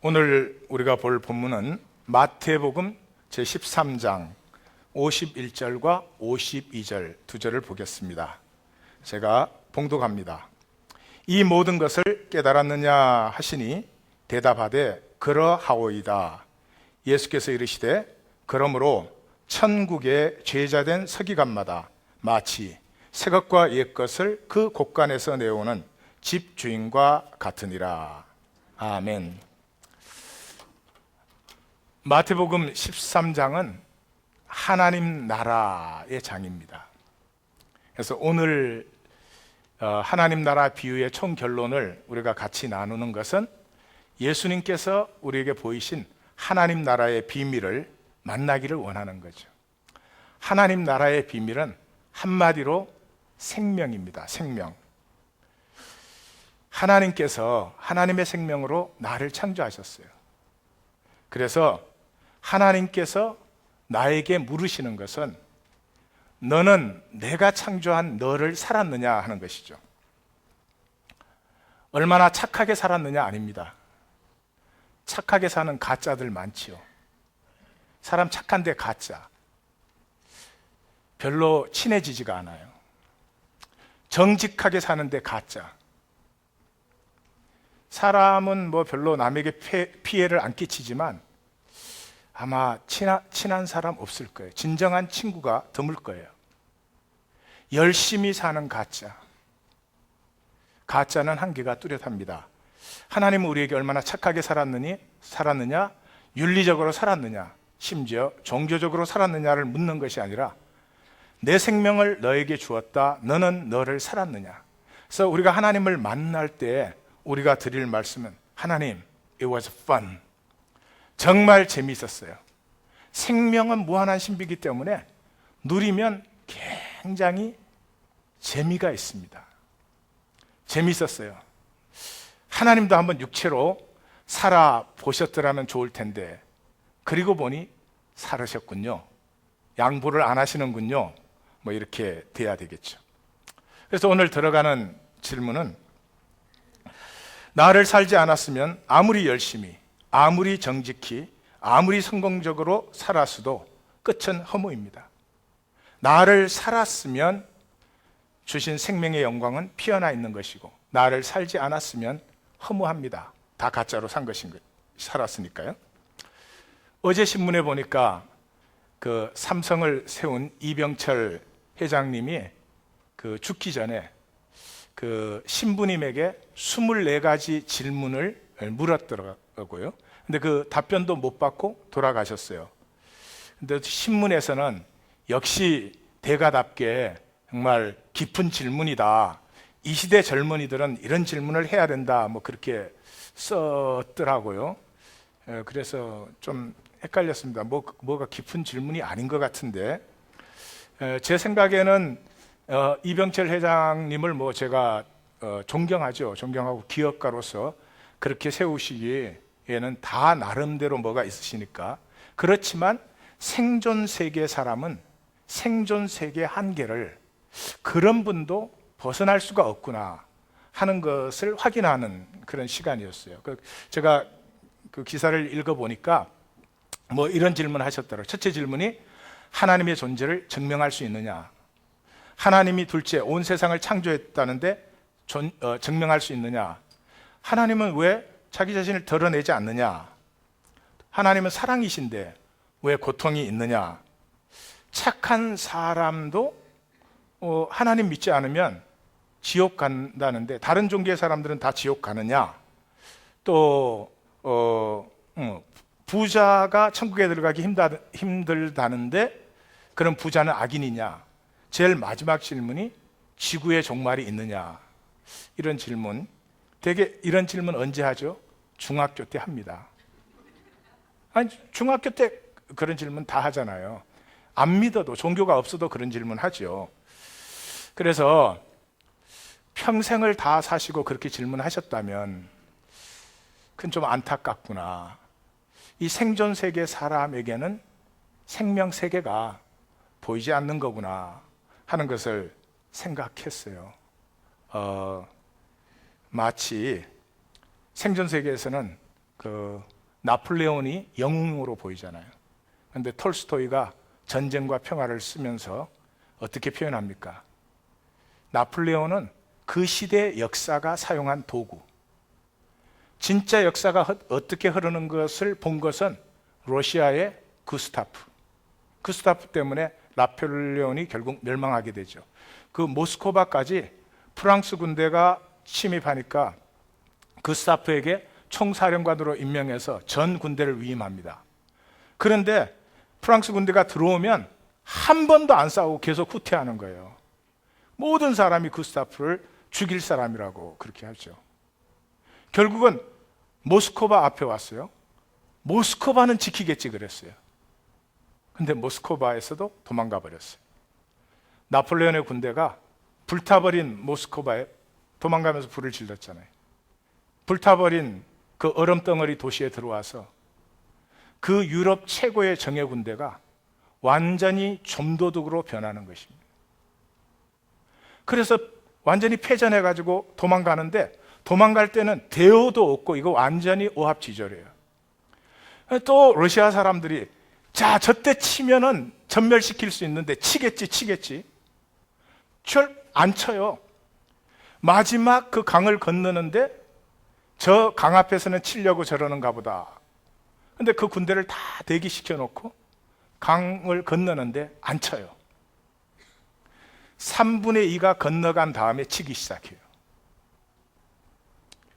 오늘 우리가 볼 본문은 마태복음 제13장 51절과 52절 두 절을 보겠습니다. 제가 봉독합니다. 이 모든 것을 깨달았느냐 하시니 대답하되 그러하오이다. 예수께서 이르시되 그러므로 천국의 제자된 서기관마다 마치 새것과 옛것을 그 곳간에서 내오는 집주인과 같으니라. 아멘. 마태복음 13장은 하나님 나라의 장입니다. 그래서 오늘 하나님 나라 비유의 총 결론을 우리가 같이 나누는 것은 예수님께서 우리에게 보이신 하나님 나라의 비밀을 만나기를 원하는 거죠. 하나님 나라의 비밀은 한마디로 생명입니다. 생명. 하나님께서 하나님의 생명으로 나를 창조하셨어요. 그래서 하나님께서 나에게 물으시는 것은 너는 내가 창조한 너를 살았느냐 하는 것이죠. 얼마나 착하게 살았느냐 아닙니다. 착하게 사는 가짜들 많지요. 사람 착한데 가짜. 별로 친해지지가 않아요. 정직하게 사는데 가짜. 사람은 뭐 별로 남에게 피해를 안 끼치지만 아마 친한 사람 없을 거예요. 진정한 친구가 드물 거예요. 열심히 사는 가짜. 가짜는 한계가 뚜렷합니다. 하나님은 우리에게 얼마나 착하게 살았느냐, 윤리적으로 살았느냐, 심지어 종교적으로 살았느냐를 묻는 것이 아니라 내 생명을 너에게 주었다. 너는 너를 살았느냐. 그래서 우리가 하나님을 만날 때 우리가 드릴 말씀은 하나님, it was fun. 정말 재미있었어요. 생명은 무한한 신비이기 때문에 누리면 굉장히 재미가 있습니다. 재미있었어요. 하나님도 한번 육체로 살아보셨더라면 좋을 텐데 그리고 보니 살으셨군요. 양보를 안 하시는군요. 뭐 이렇게 돼야 되겠죠. 그래서 오늘 들어가는 질문은 나를 살지 않았으면 아무리 열심히, 아무리 정직히, 아무리 성공적으로 살았어도 끝은 허무입니다. 나를 살았으면 주신 생명의 영광은 피어나 있는 것이고 나를 살지 않았으면 허무합니다. 다 가짜로 살았으니까요. 어제 신문에 보니까 그 삼성을 세운 이병철 회장님이 그 죽기 전에 그 신부님에게 24가지 질문을 물었더라고요. 근데 그 답변도 못 받고 돌아가셨어요. 근데 신문에서는 역시 대가답게 정말 깊은 질문이다. 이 시대 젊은이들은 이런 질문을 해야 된다. 뭐 그렇게 썼더라고요. 그래서 좀 헷갈렸습니다. 뭐가 깊은 질문이 아닌 것 같은데 제 생각에는 이병철 회장님을 뭐 제가 존경하죠. 존경하고 기업가로서 그렇게 세우시기에는 다 나름대로 뭐가 있으시니까. 그렇지만 생존 세계 사람은 생존 세계 한계를 그런 분도 벗어날 수가 없구나 하는 것을 확인하는 그런 시간이었어요. 제가 그 기사를 읽어보니까 뭐 이런 질문을 하셨더라고요. 첫째 질문이 하나님의 존재를 증명할 수 있느냐. 하나님이 둘째 온 세상을 창조했다는데 증명할 수 있느냐. 하나님은 왜 자기 자신을 드러내지 않느냐. 하나님은 사랑이신데 왜 고통이 있느냐. 착한 사람도 하나님 믿지 않으면 지옥 간다는데 다른 종교의 사람들은 다 지옥 가느냐. 또 부자가 천국에 들어가기 힘들다는데 그럼 부자는 악인이냐. 제일 마지막 질문이 지구의 종말이 있느냐. 이런 질문. 되게 이런 질문 언제 하죠? 중학교 때 합니다. 아니, 중학교 때 그런 질문 다 하잖아요. 안 믿어도, 종교가 없어도 그런 질문 하죠. 그래서 평생을 다 사시고 그렇게 질문하셨다면 그건 좀 안타깝구나. 이 생존 세계 사람에게는 생명 세계가 보이지 않는 거구나 하는 것을 생각했어요. 마치 생존 세계에서는 나폴레온이 영웅으로 보이잖아요. 그런데 톨스토이가 전쟁과 평화를 쓰면서 어떻게 표현합니까? 나폴레온은 그 시대 역사가 사용한 도구, 진짜 역사가 어떻게 흐르는 것을 본 것은 러시아의 구스타프 때문에 나폴레온이 결국 멸망하게 되죠. 그 모스크바까지 프랑스 군대가 침입하니까 구스타프에게 총사령관으로 임명해서 전 군대를 위임합니다. 그런데 프랑스 군대가 들어오면 한 번도 안 싸우고 계속 후퇴하는 거예요. 모든 사람이 구스타프를 죽일 사람이라고 그렇게 하죠. 결국은 모스크바 앞에 왔어요. 모스크바는 지키겠지 그랬어요. 근데 모스크바에서도 도망가 버렸어요. 나폴레온의 군대가 불타버린 모스크바에 도망가면서 불을 질렀잖아요. 불타버린 그 얼음덩어리 도시에 들어와서 그 유럽 최고의 정예 군대가 완전히 좀도둑으로 변하는 것입니다. 그래서 완전히 패전해가지고 도망가는데, 도망갈 때는 대우도 없고 이거 완전히 오합지졸이에요. 또 러시아 사람들이 자, 저때 치면은 전멸시킬 수 있는데 치겠지. 안 쳐요. 마지막 그 강을 건너는데 저 강 앞에서는 치려고 저러는가 보다. 근데 그 군대를 다 대기시켜 놓고 강을 건너는데 안 쳐요. 3분의 2가 건너간 다음에 치기 시작해요.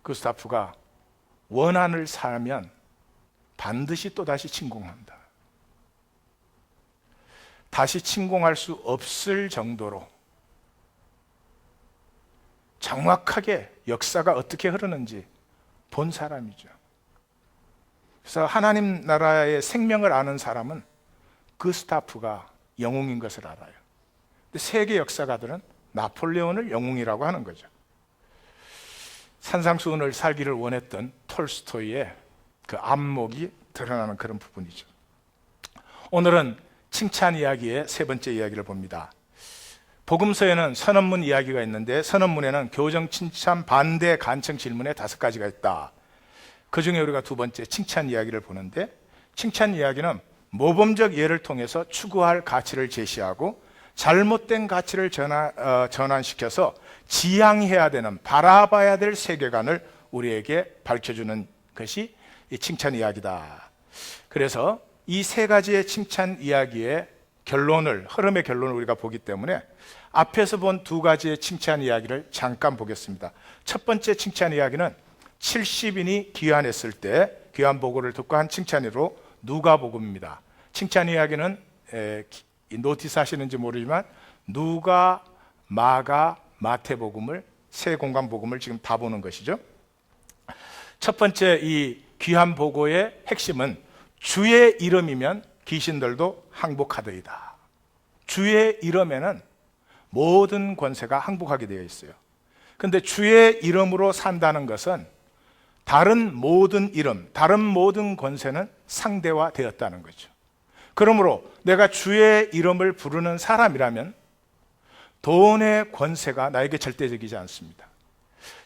구스타프가 원한을 사면 반드시 또다시 침공한다. 다시 침공할 수 없을 정도로 정확하게 역사가 어떻게 흐르는지 본 사람이죠. 그래서 하나님 나라의 생명을 아는 사람은 구스타프가 영웅인 것을 알아요. 근데 세계 역사가들은 나폴레온을 영웅이라고 하는 거죠. 산상수훈을 살기를 원했던 톨스토이의 그 안목이 드러나는 그런 부분이죠. 오늘은 칭찬 이야기의 세 번째 이야기를 봅니다. 복음서에는 선언문 이야기가 있는데, 선언문에는 교정, 칭찬, 반대, 간청, 질문에 5가지가 있다. 그 중에 우리가 두 번째 칭찬 이야기를 보는데, 칭찬 이야기는 모범적 예를 통해서 추구할 가치를 제시하고 잘못된 가치를 전환시켜서 지향해야 되는, 바라봐야 될 세계관을 우리에게 밝혀주는 것이 이 칭찬 이야기다. 그래서 이 세 가지의 칭찬 이야기의 흐름의 결론을 우리가 보기 때문에 앞에서 본 2가지의 칭찬 이야기를 잠깐 보겠습니다. 첫 번째 칭찬 이야기는 70인이 귀환했을 때 귀환 보고를 듣고 한 칭찬으로 누가복음입니다. 칭찬 이야기는 노티스 하시는지 모르지만 누가, 마가, 마태복음을, 세 공간복음을 지금 다 보는 것이죠. 첫 번째 이 귀환 보고의 핵심은 주의 이름이면 귀신들도 항복하더이다. 주의 이름에는 모든 권세가 항복하게 되어 있어요. 그런데 주의 이름으로 산다는 것은 다른 모든 이름, 다른 모든 권세는 상대화되었다는 거죠. 그러므로 내가 주의 이름을 부르는 사람이라면 돈의 권세가 나에게 절대적이지 않습니다.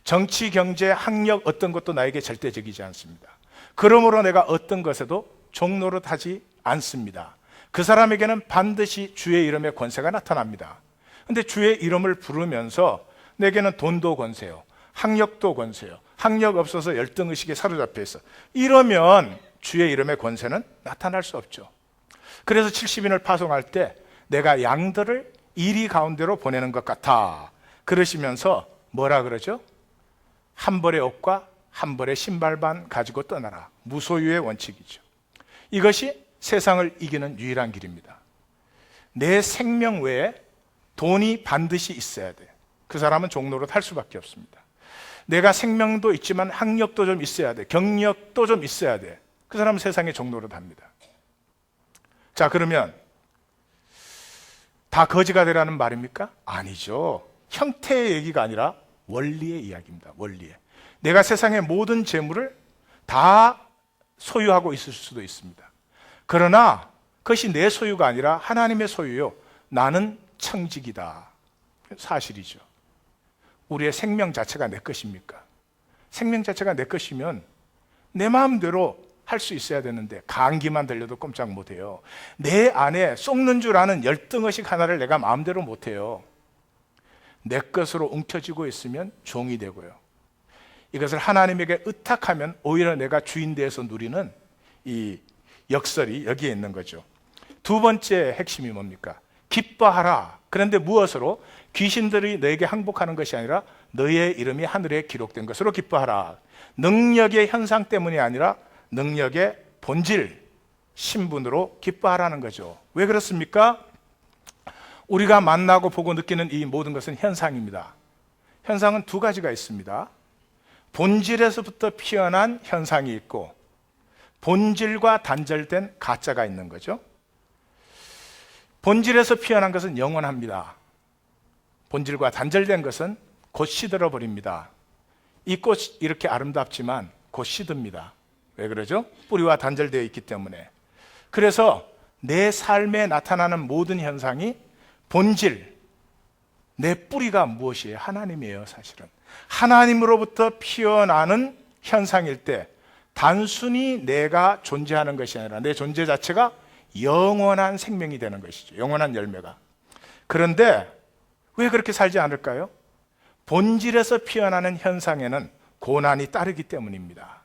정치, 경제, 학력 어떤 것도 나에게 절대적이지 않습니다. 그러므로 내가 어떤 것에도 종노릇하지 않습니다. 그 사람에게는 반드시 주의 이름의 권세가 나타납니다. 그런데 주의 이름을 부르면서 내게는 돈도 권세요, 학력도 권세요, 학력 없어서 열등의식에 사로잡혀 있어, 이러면 주의 이름의 권세는 나타날 수 없죠. 그래서 70인을 파송할 때 내가 양들을 이리 가운데로 보내는 것 같아 그러시면서 뭐라 그러죠? 한 벌의 옷과 한 벌의 신발만 가지고 떠나라. 무소유의 원칙이죠. 이것이 세상을 이기는 유일한 길입니다. 내 생명 외에 돈이 반드시 있어야 돼. 그 사람은 종노릇 할 수밖에 없습니다. 내가 생명도 있지만 학력도 좀 있어야 돼. 경력도 좀 있어야 돼. 그 사람은 세상에 종노릇 합니다. 자, 그러면 다 거지가 되라는 말입니까? 아니죠. 형태의 얘기가 아니라 원리의 이야기입니다. 원리의. 내가 세상의 모든 재물을 다 소유하고 있을 수도 있습니다. 그러나 그것이 내 소유가 아니라 하나님의 소유요. 나는 청직이다. 사실이죠. 우리의 생명 자체가 내 것입니까? 생명 자체가 내 것이면 내 마음대로 할 수 있어야 되는데 감기만 들려도 꼼짝 못해요. 내 안에 쏟는 줄 아는 열등의식 하나를 내가 마음대로 못해요. 내 것으로 움켜쥐고 있으면 종이 되고요. 이것을 하나님에게 의탁하면 오히려 내가 주인 되어서 누리는 이 역설이 여기에 있는 거죠. 두 번째 핵심이 뭡니까? 기뻐하라. 그런데 무엇으로? 귀신들이 너에게 항복하는 것이 아니라 너의 이름이 하늘에 기록된 것으로 기뻐하라. 능력의 현상 때문이 아니라 능력의 본질, 신분으로 기뻐하라는 거죠. 왜 그렇습니까? 우리가 만나고 보고 느끼는 이 모든 것은 현상입니다. 현상은 두 가지가 있습니다. 본질에서부터 피어난 현상이 있고 본질과 단절된 가짜가 있는 거죠. 본질에서 피어난 것은 영원합니다. 본질과 단절된 것은 곧 시들어 버립니다. 이 꽃이 이렇게 아름답지만 곧 시듭니다. 왜 그러죠? 뿌리와 단절되어 있기 때문에. 그래서 내 삶에 나타나는 모든 현상이 본질, 내 뿌리가 무엇이에요? 하나님이에요, 사실은. 하나님으로부터 피어나는 현상일 때 단순히 내가 존재하는 것이 아니라 내 존재 자체가 영원한 생명이 되는 것이죠. 영원한 열매가. 그런데 왜 그렇게 살지 않을까요? 본질에서 피어나는 현상에는 고난이 따르기 때문입니다.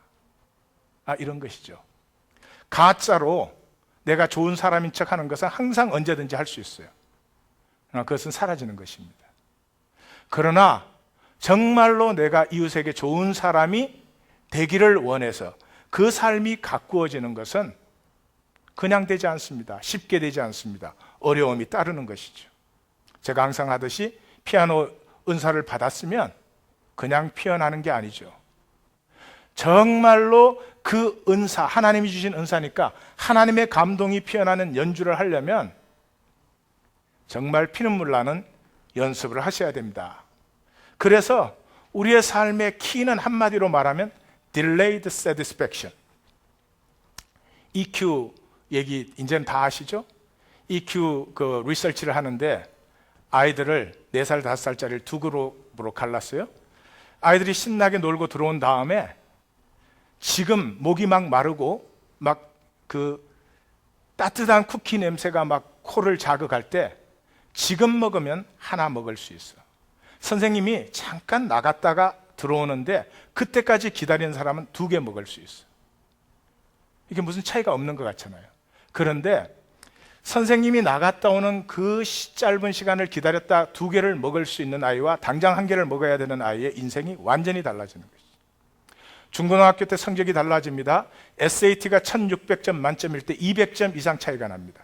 이런 것이죠. 가짜로 내가 좋은 사람인 척 하는 것은 항상 언제든지 할 수 있어요. 그것은 사라지는 것입니다. 그러나 정말로 내가 이웃에게 좋은 사람이 되기를 원해서 그 삶이 가꾸어지는 것은 그냥 되지 않습니다. 쉽게 되지 않습니다. 어려움이 따르는 것이죠. 제가 항상 하듯이 피아노 은사를 받았으면 그냥 피어나는 게 아니죠. 정말로 그 은사, 하나님이 주신 은사니까 하나님의 감동이 피어나는 연주를 하려면 정말 피눈물 나는 연습을 하셔야 됩니다. 그래서 우리의 삶의 키는 한마디로 말하면 delayed satisfaction. EQ 얘기 이제는 다 아시죠? EQ 그 리서치를 하는데 아이들을 4살, 5살짜리를 두 그룹으로 갈랐어요. 아이들이 신나게 놀고 들어온 다음에 지금 목이 막 마르고 막 그 따뜻한 쿠키 냄새가 막 코를 자극할 때 지금 먹으면 하나 먹을 수 있어. 선생님이 잠깐 나갔다가 들어오는데 그때까지 기다리는 사람은 2개 먹을 수 있어. 이게 무슨 차이가 없는 것 같잖아요. 그런데 선생님이 나갔다 오는 그 짧은 시간을 기다렸다 2개를 먹을 수 있는 아이와 당장 1개를 먹어야 되는 아이의 인생이 완전히 달라지는 것이죠. 중고등학교 때 성적이 달라집니다. SAT가 1600점 만점일 때 200점 이상 차이가 납니다.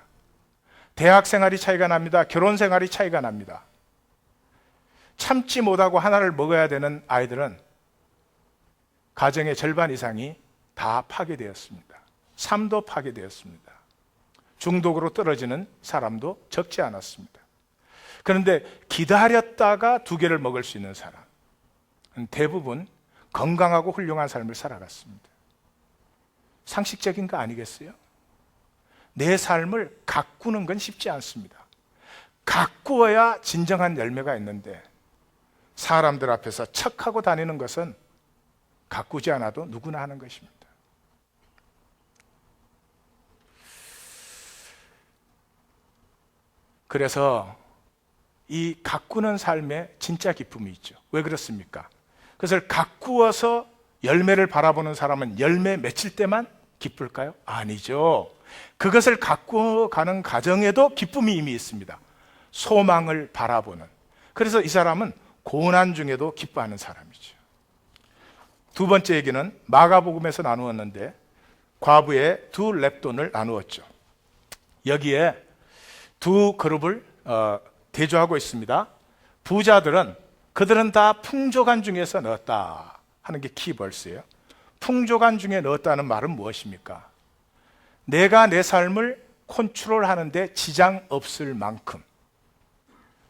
대학 생활이 차이가 납니다. 결혼 생활이 차이가 납니다. 참지 못하고 하나를 먹어야 되는 아이들은 가정의 절반 이상이 다 파괴되었습니다. 삶도 파괴되었습니다. 중독으로 떨어지는 사람도 적지 않았습니다. 그런데 기다렸다가 2개를 먹을 수 있는 사람 대부분 건강하고 훌륭한 삶을 살아갔습니다. 상식적인 거 아니겠어요? 내 삶을 가꾸는 건 쉽지 않습니다. 가꾸어야 진정한 열매가 있는데 사람들 앞에서 척하고 다니는 것은 가꾸지 않아도 누구나 하는 것입니다. 그래서 이 가꾸는 삶에 진짜 기쁨이 있죠. 왜 그렇습니까? 그것을 가꾸어서 열매를 바라보는 사람은 열매 맺힐 때만 기쁠까요? 아니죠. 그것을 가꾸어가는 과정에도 기쁨이 이미 있습니다. 소망을 바라보는. 그래서 이 사람은 고난 중에도 기뻐하는 사람이죠. 두 번째 얘기는 마가복음에서 나누었는데 과부의 2 렙돈을 나누었죠. 여기에 2 그룹을 대조하고 있습니다. 부자들은 그들은 다 풍족한 중에서 넣었다 하는 게 키버스예요. 풍족한 중에 넣었다는 말은 무엇입니까? 내가 내 삶을 컨트롤하는데 지장 없을 만큼,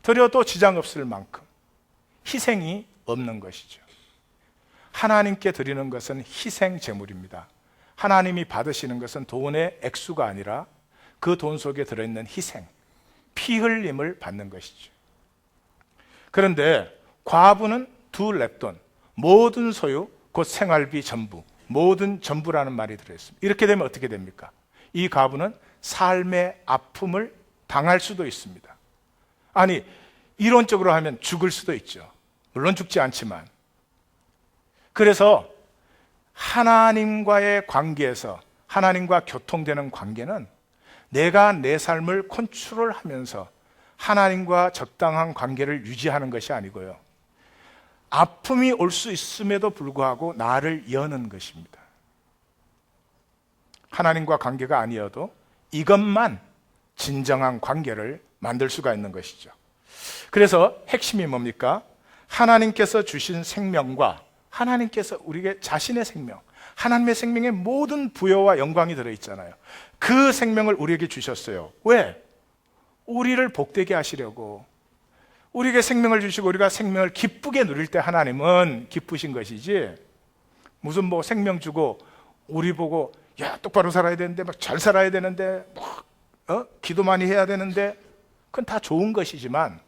드려도 지장 없을 만큼 희생이 없는 것이죠. 하나님께 드리는 것은 희생 제물입니다. 하나님이 받으시는 것은 돈의 액수가 아니라 그 돈 속에 들어있는 희생, 피 흘림을 받는 것이죠. 그런데 과부는 2 렙돈, 모든 소유 곧 생활비 전부 모든 전부라는 말이 들어있습니다. 이렇게 되면 어떻게 됩니까? 이 과부는 삶의 아픔을 당할 수도 있습니다. 아니, 이론적으로 하면 죽을 수도 있죠. 물론 죽지 않지만. 그래서 하나님과의 관계에서, 하나님과 교통되는 관계는 내가 내 삶을 컨트롤하면서 하나님과 적당한 관계를 유지하는 것이 아니고요, 아픔이 올 수 있음에도 불구하고 나를 여는 것입니다. 하나님과 관계가 아니어도 이것만 진정한 관계를 만들 수가 있는 것이죠. 그래서 핵심이 뭡니까? 하나님께서 주신 생명과 하나님께서 우리에게 자신의 생명, 하나님의 생명의 모든 부여와 영광이 들어있잖아요. 그 생명을 우리에게 주셨어요. 왜? 우리를 복되게 하시려고. 우리에게 생명을 주시고 우리가 생명을 기쁘게 누릴 때 하나님은 기쁘신 것이지, 무슨 뭐 생명 주고 우리 보고 야 똑바로 살아야 되는데, 막 잘 살아야 되는데, 기도 많이 해야 되는데, 그건 다 좋은 것이지만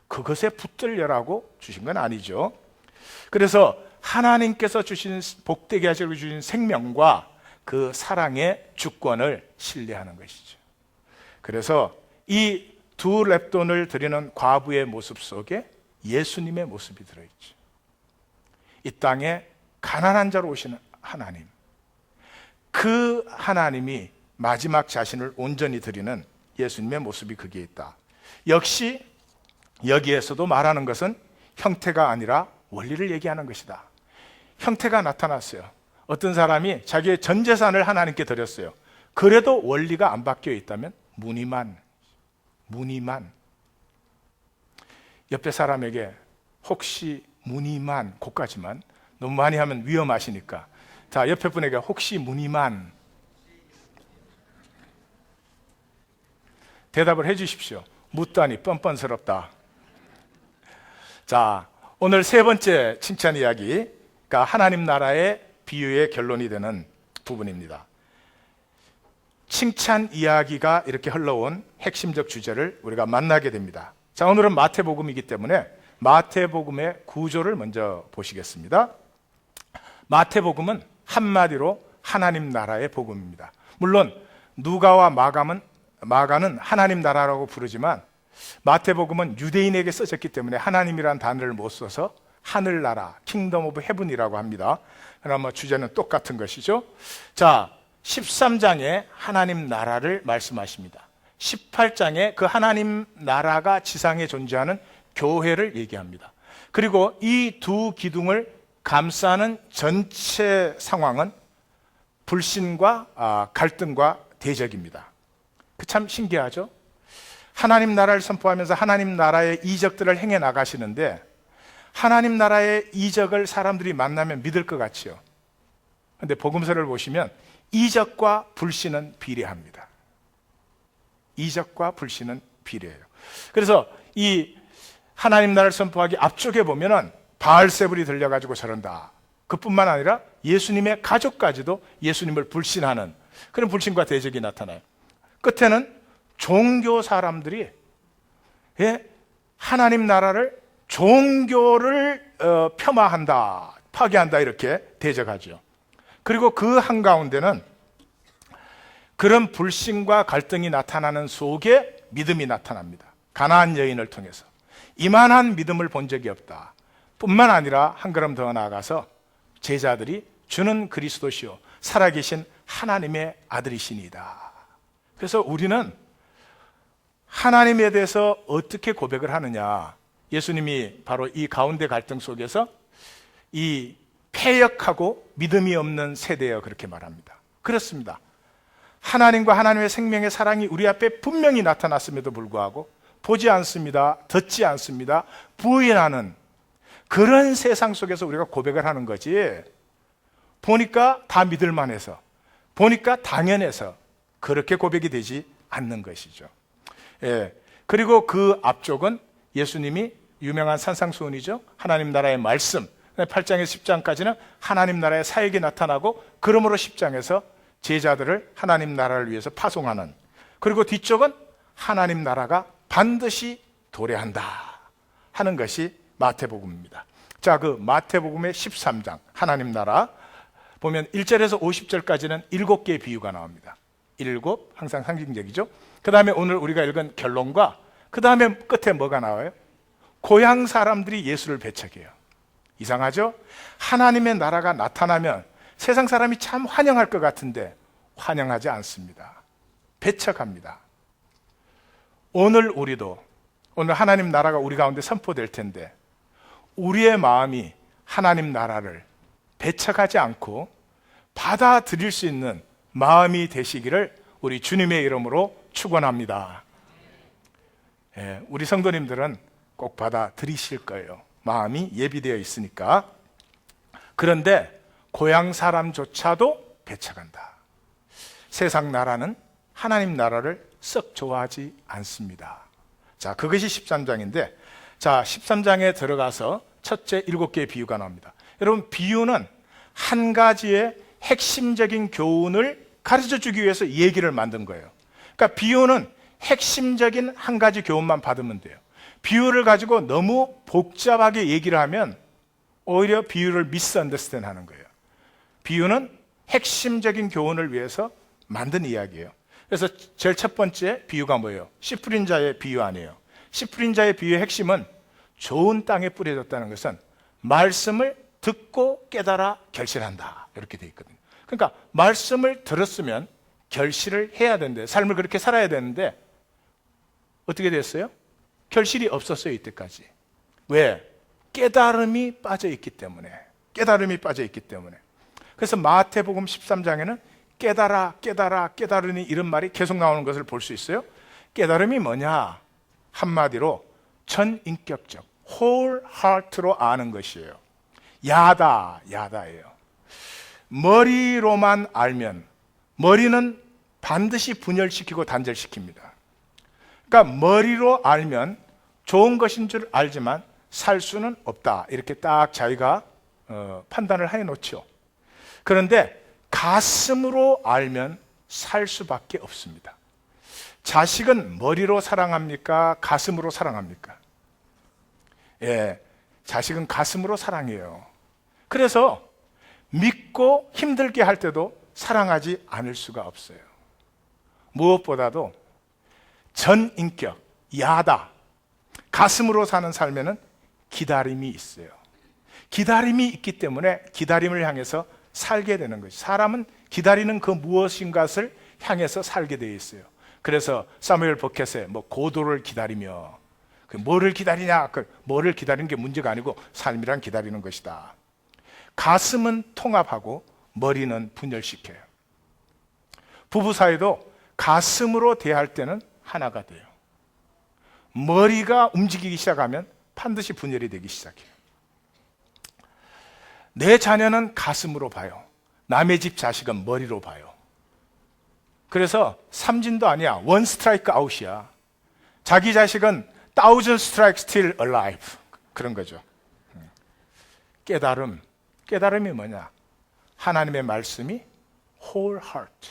그것에 붙들려라고 주신 건 아니죠. 그래서 하나님께서 주신, 복되게 하시려고 주신 생명과 그 사랑의 주권을 신뢰하는 것이죠. 그래서 이 두 렙돈을 드리는 과부의 모습 속에 예수님의 모습이 들어있죠. 이 땅에 가난한 자로 오시는 하나님, 그 하나님이 마지막 자신을 온전히 드리는 예수님의 모습이 거기에 있다. 역시 여기에서도 말하는 것은 형태가 아니라 원리를 얘기하는 것이다. 형태가 나타났어요. 어떤 사람이 자기의 전 재산을 하나님께 드렸어요. 그래도 원리가 안 바뀌어 있다면 무늬만. 옆에 사람에게 혹시 무늬만, 고까지만, 너무 많이 하면 위험하시니까, 자, 옆에 분에게 혹시 무늬만 대답을 해 주십시오. 묻다니 뻔뻔스럽다. 자, 오늘 세 번째 칭찬 이야기가 하나님 나라의 비유의 결론이 되는 부분입니다. 칭찬 이야기가 이렇게 흘러온 핵심적 주제를 우리가 만나게 됩니다. 자, 오늘은 마태복음이기 때문에 마태복음의 구조를 먼저 보시겠습니다. 마태복음은 한마디로 하나님 나라의 복음입니다. 물론 누가와 마가는 하나님 나라라고 부르지만 마태복음은 유대인에게 써졌기 때문에 하나님이라는 단어를 못 써서 하늘나라, 킹덤 오브 헤븐이라고 합니다. 그러나 주제는 똑같은 것이죠. 자, 13장에 하나님 나라를 말씀하십니다. 18장에 그 하나님 나라가 지상에 존재하는 교회를 얘기합니다. 그리고 이 두 기둥을 감싸는 전체 상황은 불신과 갈등과 대적입니다. 그 참 신기하죠? 하나님 나라를 선포하면서 하나님 나라의 이적들을 행해 나가시는데, 하나님 나라의 이적을 사람들이 만나면 믿을 것 같지요. 그런데 복음서를 보시면 이적과 불신은 비례합니다. 이적과 불신은 비례해요. 그래서 이 하나님 나라를 선포하기 앞쪽에 보면은 바알세불이 들려가지고 저런다. 그뿐만 아니라 예수님의 가족까지도 예수님을 불신하는 그런 불신과 대적이 나타나요. 끝에는 종교 사람들이 하나님 나라를, 종교를 폄하한다, 파괴한다, 이렇게 대적하죠. 그리고 그 한가운데는 그런 불신과 갈등이 나타나는 속에 믿음이 나타납니다. 가나안 여인을 통해서 이만한 믿음을 본 적이 없다. 뿐만 아니라 한 걸음 더 나아가서 제자들이 주는 그리스도시요 살아계신 하나님의 아들이시니이다. 그래서 우리는 하나님에 대해서 어떻게 고백을 하느냐, 예수님이 바로 이 가운데 갈등 속에서 이 패역하고 믿음이 없는 세대여 그렇게 말합니다. 그렇습니다. 하나님과 하나님의 생명의 사랑이 우리 앞에 분명히 나타났음에도 불구하고 보지 않습니다, 듣지 않습니다, 부인하는 그런 세상 속에서 우리가 고백을 하는 거지, 보니까 다 믿을만해서, 보니까 당연해서 그렇게 고백이 되지 않는 것이죠. 그리고 그 앞쪽은 예수님이 유명한 산상수훈이죠. 하나님 나라의 말씀, 8장에서 10장까지는 하나님 나라의 사역이 나타나고, 그러므로 10장에서 제자들을 하나님 나라를 위해서 파송하는, 그리고 뒤쪽은 하나님 나라가 반드시 도래한다 하는 것이 마태복음입니다. 자, 그 마태복음의 13장 하나님 나라, 보면 1절에서 50절까지는 7개의 비유가 나옵니다. 7, 항상 상징적이죠. 그 다음에 오늘 우리가 읽은 결론과 그 다음에 끝에 뭐가 나와요? 고향 사람들이 예수를 배척해요. 이상하죠? 하나님의 나라가 나타나면 세상 사람이 참 환영할 것 같은데 환영하지 않습니다. 배척합니다. 오늘 우리도, 오늘 하나님 나라가 우리 가운데 선포될 텐데 우리의 마음이 하나님 나라를 배척하지 않고 받아들일 수 있는 마음이 되시기를 우리 주님의 이름으로 축원합니다. 우리 성도님들은 꼭 받아들이실 거예요. 마음이 예비되어 있으니까. 그런데 고향 사람조차도 배척한다. 세상 나라는 하나님 나라를 썩 좋아하지 않습니다. 자, 그것이 13장인데, 자, 13장에 들어가서 첫째 7개의 비유가 나옵니다. 여러분, 비유는 한 가지의 핵심적인 교훈을 가르쳐 주기 위해서 얘기를 만든 거예요. 그러니까 비유는 핵심적인 한 가지 교훈만 받으면 돼요. 비유를 가지고 너무 복잡하게 얘기를 하면 오히려 비유를 미스언더스탠드 하는 거예요. 비유는 핵심적인 교훈을 위해서 만든 이야기예요. 그래서 제일 첫 번째 비유가 뭐예요? 씨 뿌린 자의 비유 아니에요. 씨 뿌린 자의 비유의 핵심은 좋은 땅에 뿌려졌다는 것은 말씀을 듣고 깨달아 결실한다, 이렇게 돼 있거든요. 그러니까 말씀을 들었으면 결실을 해야 되는데, 삶을 그렇게 살아야 되는데 어떻게 됐어요? 결실이 없었어요, 이때까지. 왜? 깨달음이 빠져있기 때문에. 깨달음이 빠져있기 때문에. 그래서 마태복음 13장에는 깨달으니 이런 말이 계속 나오는 것을 볼 수 있어요. 깨달음이 뭐냐? 한마디로 전인격적, whole heart로 아는 것이에요. 야다예요. 머리로만 알면 머리는 반드시 분열시키고 단절시킵니다. 그러니까 머리로 알면 좋은 것인 줄 알지만 살 수는 없다, 이렇게 딱 자기가 판단을 해놓죠. 그런데 가슴으로 알면 살 수밖에 없습니다. 자식은 머리로 사랑합니까? 가슴으로 사랑합니까? 자식은 가슴으로 사랑해요. 그래서 믿고 힘들게 할 때도 사랑하지 않을 수가 없어요. 무엇보다도 전인격, 야다, 가슴으로 사는 삶에는 기다림이 있어요. 기다림이 있기 때문에 기다림을 향해서 살게 되는 거죠. 사람은 기다리는 그 무엇인가를 향해서 살게 되어 있어요. 그래서 사무엘 버켓의 고도를 기다리며, 뭐를 기다리냐? 뭐를 기다리는 게 문제가 아니고 삶이란 기다리는 것이다. 가슴은 통합하고 머리는 분열시켜요. 부부 사이도 가슴으로 대할 때는 하나가 돼요. 머리가 움직이기 시작하면 반드시 분열이 되기 시작해요. 내 자녀는 가슴으로 봐요. 남의 집 자식은 머리로 봐요. 그래서 삼진도 아니야. 원 스트라이크 아웃이야. 자기 자식은 thousand strikes still alive. 그런 거죠. 깨달음이 뭐냐? 하나님의 말씀이 whole heart.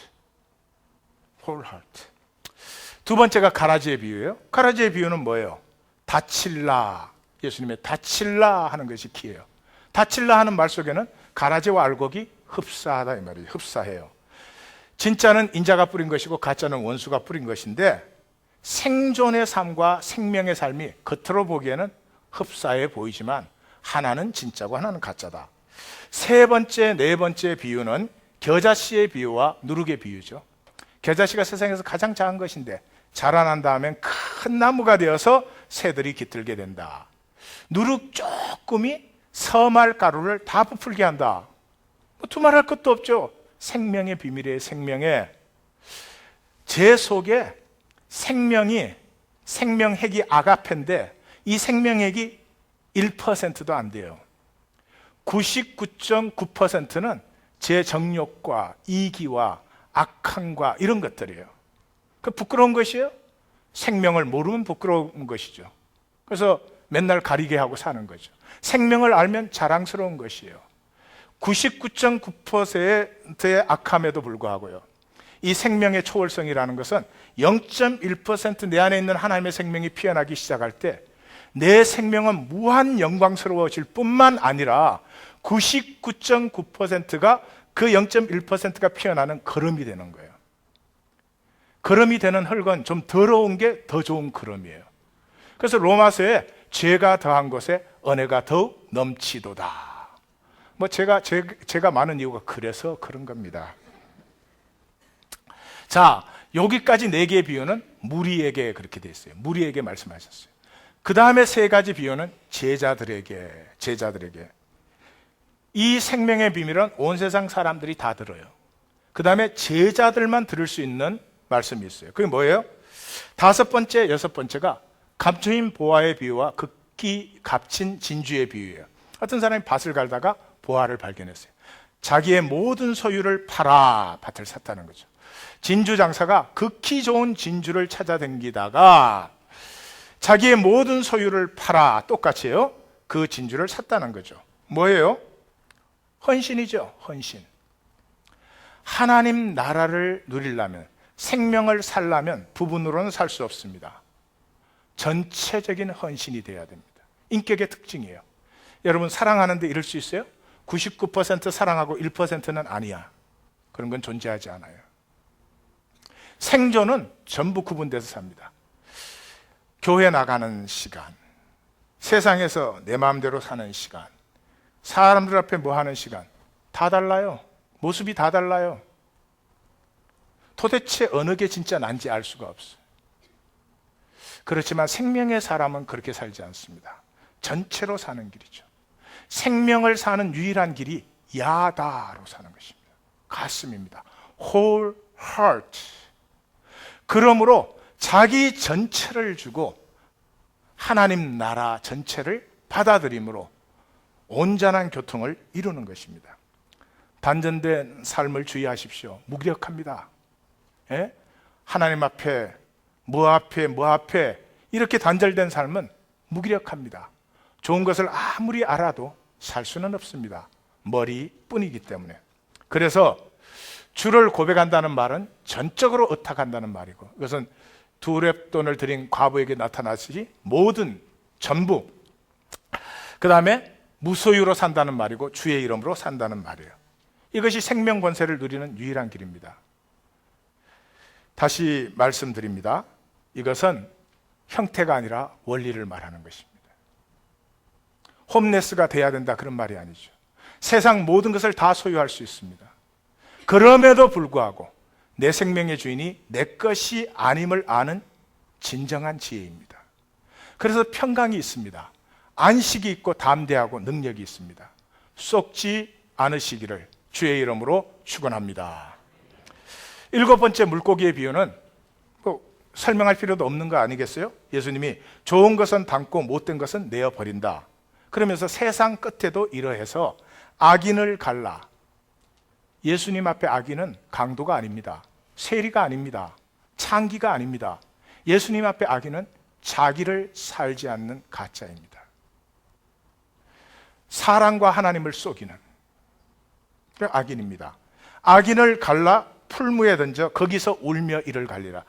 두 번째가 가라지의 비유예요. 가라지의 비유는 뭐예요? 다칠라. 예수님의 다칠라 하는 것이 키예요. 다칠라 하는 말 속에는 가라지와 알곡이 흡사하다 이 말이에요. 흡사해요. 진짜는 인자가 뿌린 것이고 가짜는 원수가 뿌린 것인데 생존의 삶과 생명의 삶이 겉으로 보기에는 흡사해 보이지만 하나는 진짜고 하나는 가짜다. 세 번째, 네 번째 비유는 겨자씨의 비유와 누룩의 비유죠. 겨자씨가 세상에서 가장 작은 것인데 자라난 다음엔 큰 나무가 되어서 새들이 깃들게 된다. 누룩 조금이 서말 가루를 다 부풀게 한다. 두말할 것도 없죠. 생명의 비밀이에요. 생명의. 제 속에 생명핵이 아가페인데 이 생명핵이 1%도 안 돼요. 99.9%는 제 정욕과 이기와 악함과 이런 것들이에요. 그 부끄러운 것이에요? 생명을 모르면 부끄러운 것이죠. 그래서 맨날 가리게 하고 사는 거죠. 생명을 알면 자랑스러운 것이에요. 99.9%의 악함에도 불구하고요. 이 생명의 초월성이라는 것은 0.1% 내 안에 있는 하나님의 생명이 피어나기 시작할 때 내 생명은 무한 영광스러워질 뿐만 아니라 99.9%가 그 0.1%가 피어나는 거름이 되는 거예요. 거름이 되는 흙은 좀 더러운 게 더 좋은 거름이에요. 그래서 로마서에 죄가 더한 곳에 은혜가 더욱 넘치도다. 뭐 제가 많은 이유가 그래서 그런 겁니다. 자, 여기까지 4개의 비유는 무리에게 그렇게 돼 있어요. 무리에게 말씀하셨어요. 그 다음에 3가지 비유는 제자들에게. 이 생명의 비밀은 온 세상 사람들이 다 들어요. 그 다음에 제자들만 들을 수 있는 말씀이 있어요. 그게 뭐예요? 5번째, 6번째가 감초인 보화의 비유와 극히 값진 진주의 비유예요. 어떤 사람이 밭을 갈다가 보화를 발견했어요. 자기의 모든 소유를 팔아 밭을 샀다는 거죠. 진주 장사가 극히 좋은 진주를 찾아다니다가 자기의 모든 소유를 팔아 똑같이요. 그 진주를 샀다는 거죠. 뭐예요? 헌신이죠. 헌신. 하나님 나라를 누리려면, 생명을 살려면 부분으로는 살 수 없습니다. 전체적인 헌신이 돼야 됩니다. 인격의 특징이에요. 여러분 사랑하는데 이럴 수 있어요? 99% 사랑하고 1%는 아니야. 그런 건 존재하지 않아요. 생존은 전부 구분돼서 삽니다. 교회 나가는 시간, 세상에서 내 마음대로 사는 시간, 사람들 앞에 뭐 하는 시간 다 달라요. 모습이 다 달라요. 도대체 어느 게 진짜 난지 알 수가 없어요. 그렇지만 생명의 사람은 그렇게 살지 않습니다. 전체로 사는 길이죠. 생명을 사는 유일한 길이 야다로 사는 것입니다. 가슴입니다. whole heart. 그러므로 자기 전체를 주고 하나님 나라 전체를 받아들임으로 온전한 교통을 이루는 것입니다. 단전된 삶을 주의하십시오. 무기력합니다. 예? 하나님 앞에 뭐 앞에 이렇게 단절된 삶은 무기력합니다. 좋은 것을 아무리 알아도 살 수는 없습니다. 머리뿐이기 때문에. 그래서 주를 고백한다는 말은 전적으로 의탁한다는 말이고, 이것은 두 랩돈을 드린 과부에게 나타나시기 모든 전부, 그 다음에 무소유로 산다는 말이고 주의 이름으로 산다는 말이에요. 이것이 생명 권세를 누리는 유일한 길입니다. 다시 말씀드립니다. 이것은 형태가 아니라 원리를 말하는 것입니다. 홈레스가 돼야 된다 그런 말이 아니죠. 세상 모든 것을 다 소유할 수 있습니다. 그럼에도 불구하고 내 생명의 주인이 내 것이 아님을 아는 진정한 지혜입니다. 그래서 평강이 있습니다. 안식이 있고 담대하고 능력이 있습니다. 속지 않으시기를 주의 이름으로 축원합니다. 7번째 물고기의 비유는 뭐 설명할 필요도 없는 거 아니겠어요? 예수님이 좋은 것은 담고 못된 것은 내어버린다. 그러면서 세상 끝에도 이러해서 악인을 갈라. 예수님 앞에 악인은 강도가 아닙니다. 세리가 아닙니다. 창기가 아닙니다. 예수님 앞에 악인은 자기를 살지 않는 가짜입니다. 사랑과 하나님을 속이는 악인입니다. 악인을 갈라 풀무에 던져 거기서 울며 이를 갈리라.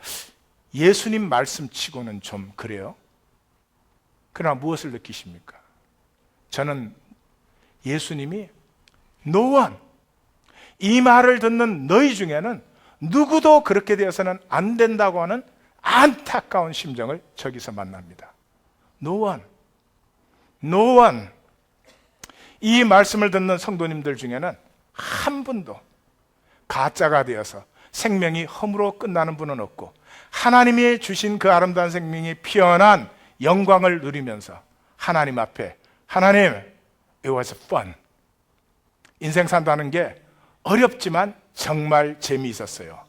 예수님 말씀치고는 좀 그래요. 그러나 무엇을 느끼십니까? 저는 예수님이 No one, 이 말을 듣는 너희 중에는 누구도 그렇게 되어서는 안 된다고 하는 안타까운 심정을 저기서 만납니다. No one, no one. 이 말씀을 듣는 성도님들 중에는 한 분도 가짜가 되어서 생명이 험으로 끝나는 분은 없고, 하나님이 주신 그 아름다운 생명이 피어난 영광을 누리면서 하나님 앞에, 하나님, it was fun. 인생 산다는 게 어렵지만 정말 재미있었어요.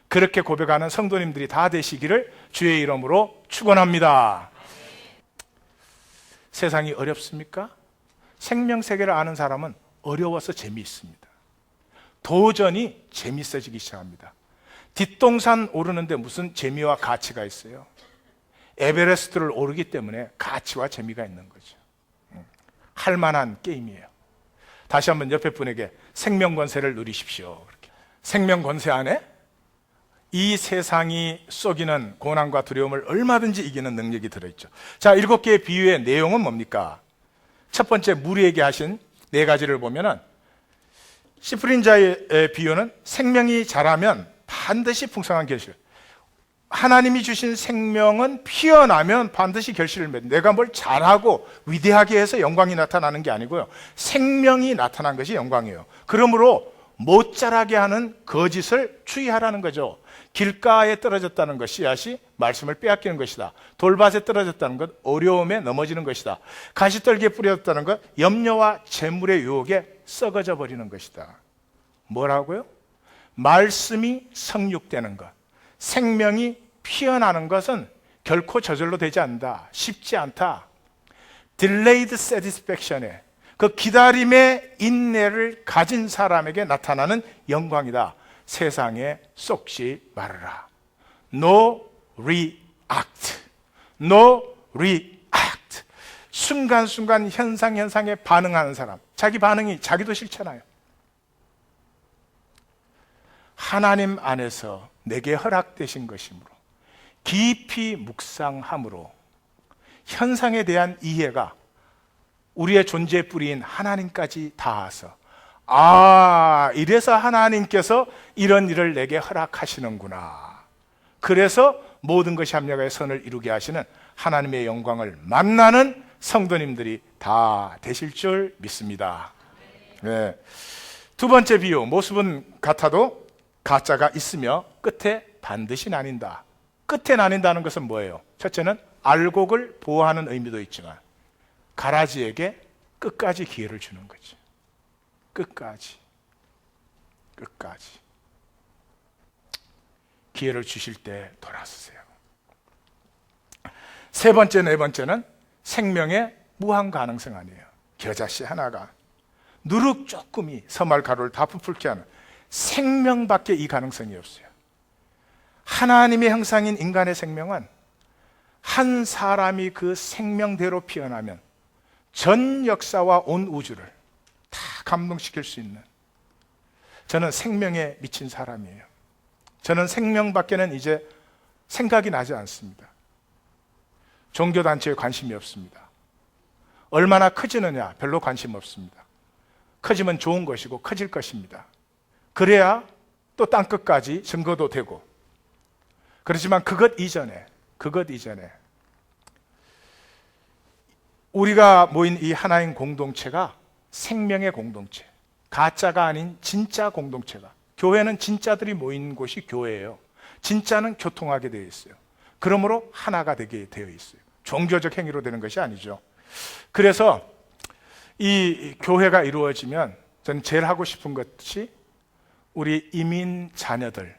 그렇게 고백하는 성도님들이 다 되시기를 주의 이름으로 축원합니다. 세상이 어렵습니까? 생명세계를 아는 사람은 어려워서 재미있습니다. 도전이 재미있어지기 시작합니다. 뒷동산 오르는데 무슨 재미와 가치가 있어요? 에베레스트를 오르기 때문에 가치와 재미가 있는 거죠. 할 만한 게임이에요. 다시 한번 옆에 분에게 생명권세를 누리십시오. 그렇게. 생명권세 안에 이 세상이 쏘기는 고난과 두려움을 얼마든지 이기는 능력이 들어있죠. 자, 7개의 비유의 내용은 뭡니까? 첫 번째, 무리에게 하신 4가지를 보면은 씨 뿌린 자의 비유는 생명이 자라면 반드시 풍성한 결실. 하나님이 주신 생명은 피어나면 반드시 결실을 맺는, 내가 뭘 잘하고 위대하게 해서 영광이 나타나는 게 아니고요, 생명이 나타난 것이 영광이에요. 그러므로 못 자라게 하는 거짓을 주의하라는 거죠. 길가에 떨어졌다는 것, 씨앗이 말씀을 빼앗기는 것이다. 돌밭에 떨어졌다는 것, 어려움에 넘어지는 것이다. 가시떨기에 뿌려졌다는 것, 염려와 재물의 유혹에 썩어져 버리는 것이다. 뭐라고요? 말씀이 성육되는 것, 생명이 피어나는 것은 결코 저절로 되지 않는다. 쉽지 않다. Delayed satisfaction에, 그 기다림의 인내를 가진 사람에게 나타나는 영광이다. 세상에 쏙시 말하라. No react. No react. 순간순간 현상에 반응하는 사람. 자기 반응이 자기도 싫잖아요. 하나님 안에서 내게 허락되신 것이므로 깊이 묵상함으로 현상에 대한 이해가 우리의 존재의 뿌리인 하나님까지 닿아서, 이래서 하나님께서 이런 일을 내게 허락하시는구나. 그래서 모든 것이 합력하여 선을 이루게 하시는 하나님의 영광을 만나는 성도님들이 다 되실 줄 믿습니다. 네. 두 번째 비유, 모습은 같아도 가짜가 있으며 끝에 반드시 나뉜다. 끝에 나뉜다는 것은 뭐예요? 첫째는 알곡을 보호하는 의미도 있지만 가라지에게 끝까지 기회를 주는 거죠. 끝까지 기회를 주실 때 돌아서세요. 세 번째, 네 번째는 생명의 무한 가능성 아니에요. 겨자씨 하나가 누룩 조금이 서말 가루를 다 부풀게 하는, 생명밖에 이 가능성이 없어요. 하나님의 형상인 인간의 생명은 한 사람이 그 생명대로 피어나면 전 역사와 온 우주를 다 감동시킬 수 있는, 저는 생명에 미친 사람이에요. 저는 생명밖에는 이제 생각이 나지 않습니다. 종교단체에 관심이 없습니다. 얼마나 커지느냐 별로 관심 없습니다. 커지면 좋은 것이고 커질 것입니다. 그래야 또 땅끝까지 증거도 되고. 그렇지만 그것 이전에 우리가 모인 이 하나인 공동체가 생명의 공동체, 가짜가 아닌 진짜 공동체가, 교회는 진짜들이 모인 곳이 교회예요. 진짜는 교통하게 되어 있어요. 그러므로 하나가 되게 되어 있어요. 종교적 행위로 되는 것이 아니죠. 그래서 이 교회가 이루어지면 저는 제일 하고 싶은 것이 우리 이민 자녀들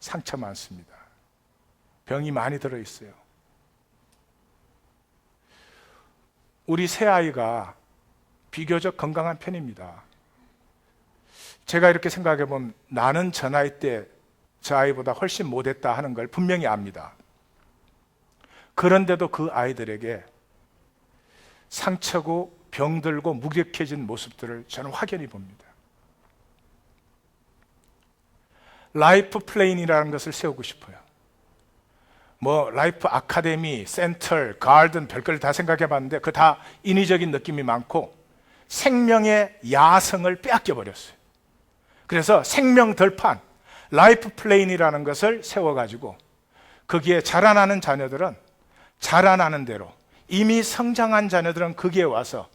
상처 많습니다. 병이 많이 들어있어요. 우리 새아이가 비교적 건강한 편입니다. 제가 이렇게 생각해 보면 나는 저 나이 때 저 아이보다 훨씬 못했다 하는 걸 분명히 압니다. 그런데도 그 아이들에게 상처고 병들고 무력해진 모습들을 저는 확연히 봅니다. 라이프 플레인이라는 것을 세우고 싶어요. 라이프 아카데미, 센터, 가든 별걸 다 생각해 봤는데 그 다 인위적인 느낌이 많고 생명의 야성을 빼앗겨 버렸어요. 그래서 생명덜판, 라이프 플레인이라는 것을 세워가지고 거기에 자라나는 자녀들은 자라나는 대로, 이미 성장한 자녀들은 거기에 와서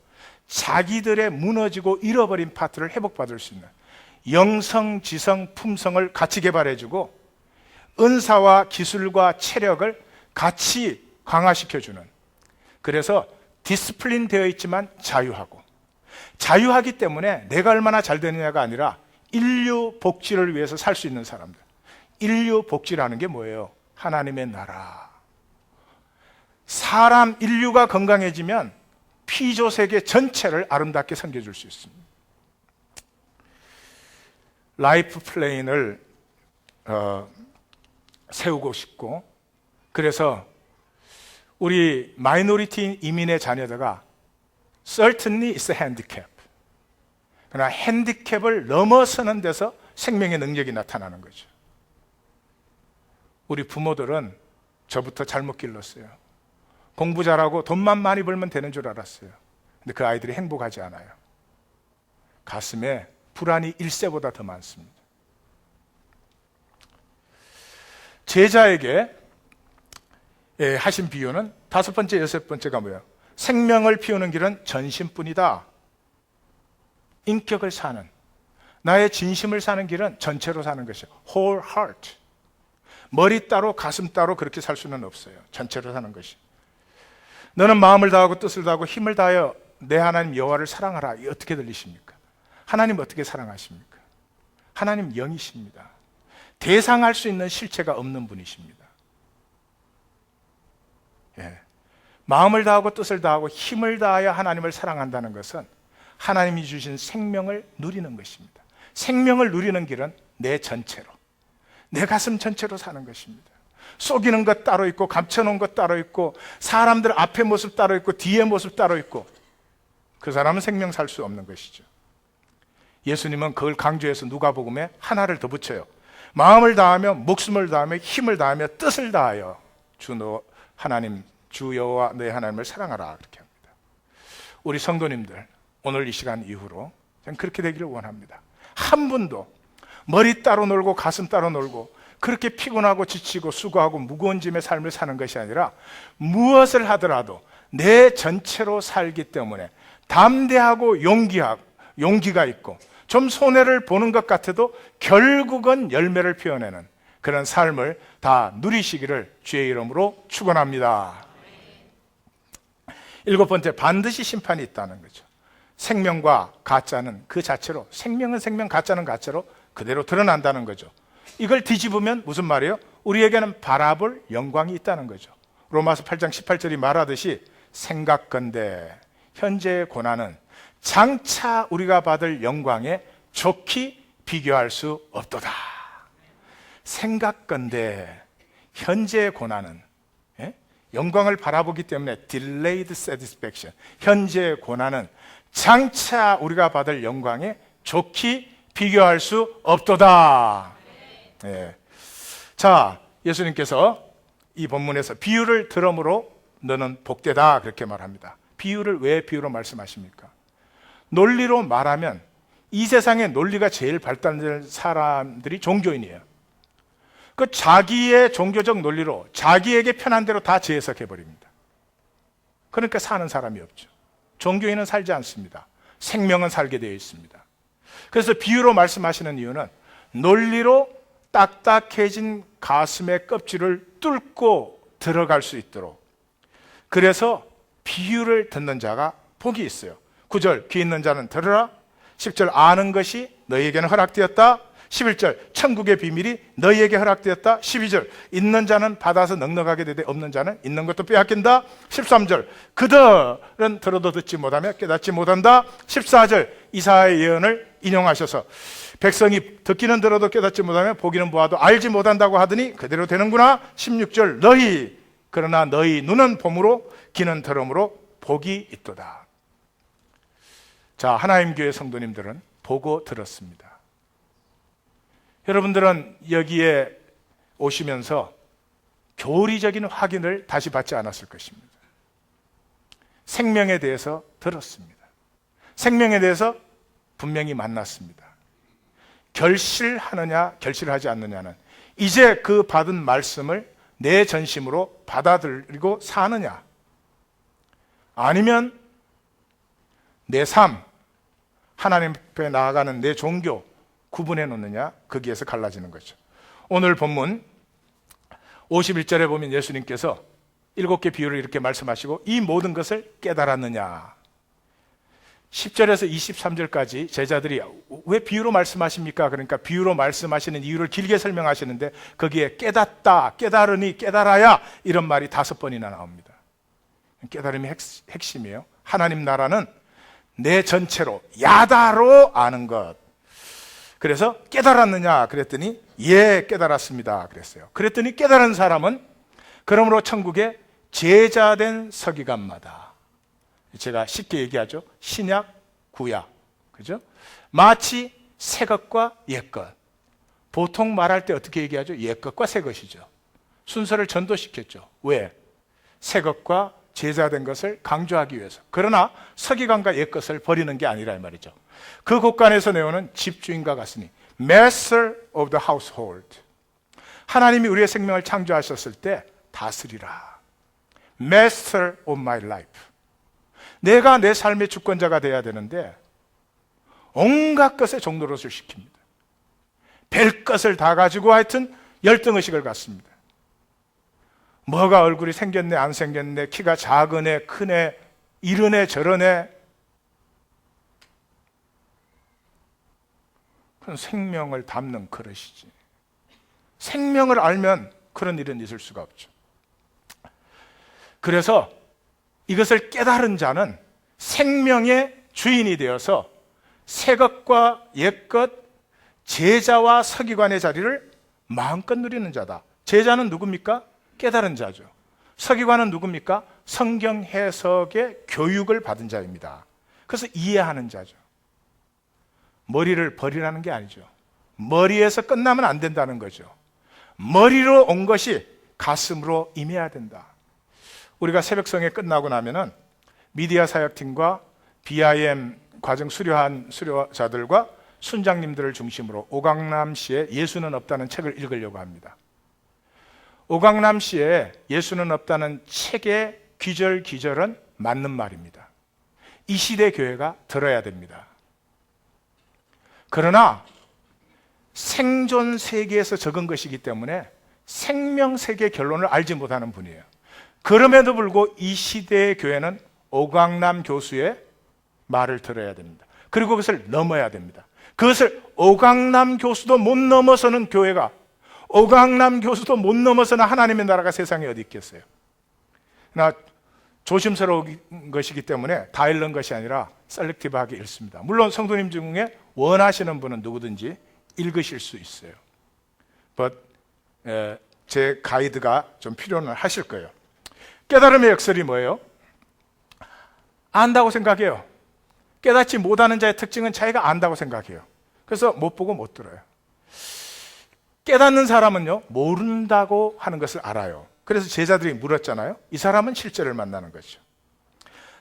자기들의 무너지고 잃어버린 파트를 회복받을 수 있는 영성, 지성, 품성을 같이 개발해주고 은사와 기술과 체력을 같이 강화시켜주는, 그래서 디스플린 되어 있지만 자유하고, 자유하기 때문에 내가 얼마나 잘 되느냐가 아니라 인류 복지를 위해서 살 수 있는 사람들. 인류 복지라는 게 뭐예요? 하나님의 나라. 사람 인류가 건강해지면 피조 세계 전체를 아름답게 섬겨줄 수 있습니다. 라이프 플레인을 세우고 싶고, 그래서 우리 마이너리티 이민의 자녀들과 certainly is a handicap. 그러나 핸디캡을 넘어서는 데서 생명의 능력이 나타나는 거죠. 우리 부모들은 저부터 잘못 길렀어요. 공부 잘하고 돈만 많이 벌면 되는 줄 알았어요. 근데 그 아이들이 행복하지 않아요. 가슴에 불안이 1세보다 더 많습니다. 제자에게 하신 비유는 5번째, 6번째가 뭐예요? 생명을 피우는 길은 전심뿐이다. 인격을 사는, 나의 진심을 사는 길은 전체로 사는 것이에요. whole heart. 머리 따로 가슴 따로 그렇게 살 수는 없어요. 전체로 사는 것이. 너는 마음을 다하고 뜻을 다하고 힘을 다하여 내 하나님 여호와를 사랑하라. 이 어떻게 들리십니까? 하나님 어떻게 사랑하십니까? 하나님 영이십니다. 대상할 수 있는 실체가 없는 분이십니다. 마음을 다하고 뜻을 다하고 힘을 다하여 하나님을 사랑한다는 것은 하나님이 주신 생명을 누리는 것입니다. 생명을 누리는 길은 내 전체로, 내 가슴 전체로 사는 것입니다. 속이는 것 따로 있고 감춰놓은 것 따로 있고 사람들 앞의 모습 따로 있고 뒤의 모습 따로 있고 그 사람은 생명 살 수 없는 것이죠. 예수님은 그걸 강조해서 누가복음에 하나를 더 붙여요. 마음을 다하며 목숨을 다하며 힘을 다하며 뜻을 다하여 주 여호와 너의 하나님을 사랑하라 그렇게 합니다. 우리 성도님들 오늘 이 시간 이후로 저는 그렇게 되기를 원합니다. 한 분도 머리 따로 놀고 가슴 따로 놀고 그렇게 피곤하고 지치고 수고하고 무거운 짐의 삶을 사는 것이 아니라 무엇을 하더라도 내 전체로 살기 때문에 담대하고 용기가 있고 좀 손해를 보는 것 같아도 결국은 열매를 피워내는 그런 삶을 다 누리시기를 주의 이름으로 축원합니다. 7번째, 반드시 심판이 있다는 거죠. 생명과 가짜는 그 자체로, 생명은 생명, 가짜는 가짜로 그대로 드러난다는 거죠. 이걸 뒤집으면 무슨 말이에요? 우리에게는 바라볼 영광이 있다는 거죠. 로마서 8장 18절이 말하듯이 생각건대 현재의 고난은 장차 우리가 받을 영광에 좋게 비교할 수 없도다. 생각건대 현재의 고난은 영광을 바라보기 때문에 delayed satisfaction, 현재의 고난은 장차 우리가 받을 영광에 좋게 비교할 수 없도다. 자, 예수님께서 이 본문에서 비유를 들음으로 너는 복되다 그렇게 말합니다. 비유를 왜 비유로 말씀하십니까? 논리로 말하면 이 세상에 논리가 제일 발달된 사람들이 종교인이에요. 그 자기의 종교적 논리로 자기에게 편한 대로 다 재해석해 버립니다. 그러니까 사는 사람이 없죠. 종교인은 살지 않습니다. 생명은 살게 되어 있습니다. 그래서 비유로 말씀하시는 이유는 논리로 딱딱해진 가슴의 껍질을 뚫고 들어갈 수 있도록, 그래서 비유를 듣는 자가 복이 있어요. 9절 귀 있는 자는 들으라. 10절 아는 것이 너희에게는 허락되었다. 11절 천국의 비밀이 너희에게 허락되었다. 12절 있는 자는 받아서 넉넉하게 되되 없는 자는 있는 것도 빼앗긴다. 13절 그들은 들어도 듣지 못하며 깨닫지 못한다. 14절 이사야의 예언을 인용하셔서 백성이 듣기는 들어도 깨닫지 못하며 보기는 보아도 알지 못한다고 하더니 그대로 되는구나. 16절 너희 그러나 너희 눈은 봄으로 귀는 들음으로 복이 있도다. 자, 하나님 교회 성도님들은 보고 들었습니다. 여러분들은 여기에 오시면서 교리적인 확인을 다시 받지 않았을 것입니다. 생명에 대해서 들었습니다. 생명에 대해서 분명히 만났습니다. 결실하느냐 결실하지 않느냐는 이제 그 받은 말씀을 내 전심으로 받아들이고 사느냐, 아니면 내 삶, 하나님 앞에 나아가는 내 종교 구분해 놓느냐, 거기에서 갈라지는 거죠. 오늘 본문 51절에 보면 예수님께서 7개 비유를 이렇게 말씀하시고 이 모든 것을 깨달았느냐. 10절에서 23절까지 제자들이 왜 비유로 말씀하십니까? 그러니까 비유로 말씀하시는 이유를 길게 설명하시는데 거기에 깨닫다, 깨달으니, 깨달아야 이런 말이 5번이나 나옵니다. 깨달음이 핵심이에요. 하나님 나라는 내 전체로 야다로 아는 것. 그래서 깨달았느냐 그랬더니 예 깨달았습니다 그랬어요. 그랬더니 깨달은 사람은 그러므로 천국에 제자된 서기관마다, 제가 쉽게 얘기하죠. 신약, 구약, 그죠? 마치 새 것과 옛 것. 보통 말할 때 어떻게 얘기하죠? 옛 것과 새 것이죠. 순서를 전도시켰죠. 왜? 새 것과 제자된 것을 강조하기 위해서. 그러나 서기관과 옛것을 버리는 게 아니라 이 말이죠. 그 곳간에서 내오는 집주인과 같으니 Master of the household. 하나님이 우리의 생명을 창조하셨을 때 다스리라. Master of my life. 내가 내 삶의 주권자가 돼야 되는데 온갖 것에 종노릇을 시킵니다. 별 것을 다 가지고 하여튼 열등의식을 갖습니다. 뭐가 얼굴이 생겼네 안 생겼네, 키가 작으네 크네, 이러네 저러네. 그건 생명을 담는 그릇이지. 생명을 알면 그런 일은 있을 수가 없죠. 그래서 이것을 깨달은 자는 생명의 주인이 되어서 새것과 옛것, 제자와 서기관의 자리를 마음껏 누리는 자다. 제자는 누굽니까? 깨달은 자죠. 서기관은 누굽니까? 성경 해석의 교육을 받은 자입니다. 그래서 이해하는 자죠. 머리를 버리라는 게 아니죠. 머리에서 끝나면 안 된다는 거죠. 머리로 온 것이 가슴으로 임해야 된다. 우리가 새벽성에 끝나고 나면은 미디어 사역팀과 BIM 과정 수료한 수료자들과 순장님들을 중심으로 오강남 씨의 예수는 없다는 책을 읽으려고 합니다. 오강남 씨의 예수는 없다는 책의 귀절귀절은 맞는 말입니다. 이 시대 교회가 들어야 됩니다. 그러나 생존 세계에서 적은 것이기 때문에 생명 세계 결론을 알지 못하는 분이에요. 그럼에도 불구하고 이 시대의 교회는 오강남 교수의 말을 들어야 됩니다. 그리고 그것을 넘어야 됩니다. 그것을 오강남 교수도 못 넘어서는 교회가, 오강남 교수도 못 넘어서는 하나님의 나라가 세상에 어디 있겠어요. 나 조심스러운 것이기 때문에 다 읽는 것이 아니라 셀렉티브하게 읽습니다. 물론 성도님 중에 원하시는 분은 누구든지 읽으실 수 있어요. But, 제 가이드가 좀 필요는 하실 거예요. 깨달음의 역설이 뭐예요? 안다고 생각해요. 깨닫지 못하는 자의 특징은 자기가 안다고 생각해요. 그래서 못 보고 못 들어요. 깨닫는 사람은요, 모른다고 하는 것을 알아요. 그래서 제자들이 물었잖아요. 이 사람은 실제를 만나는 거죠.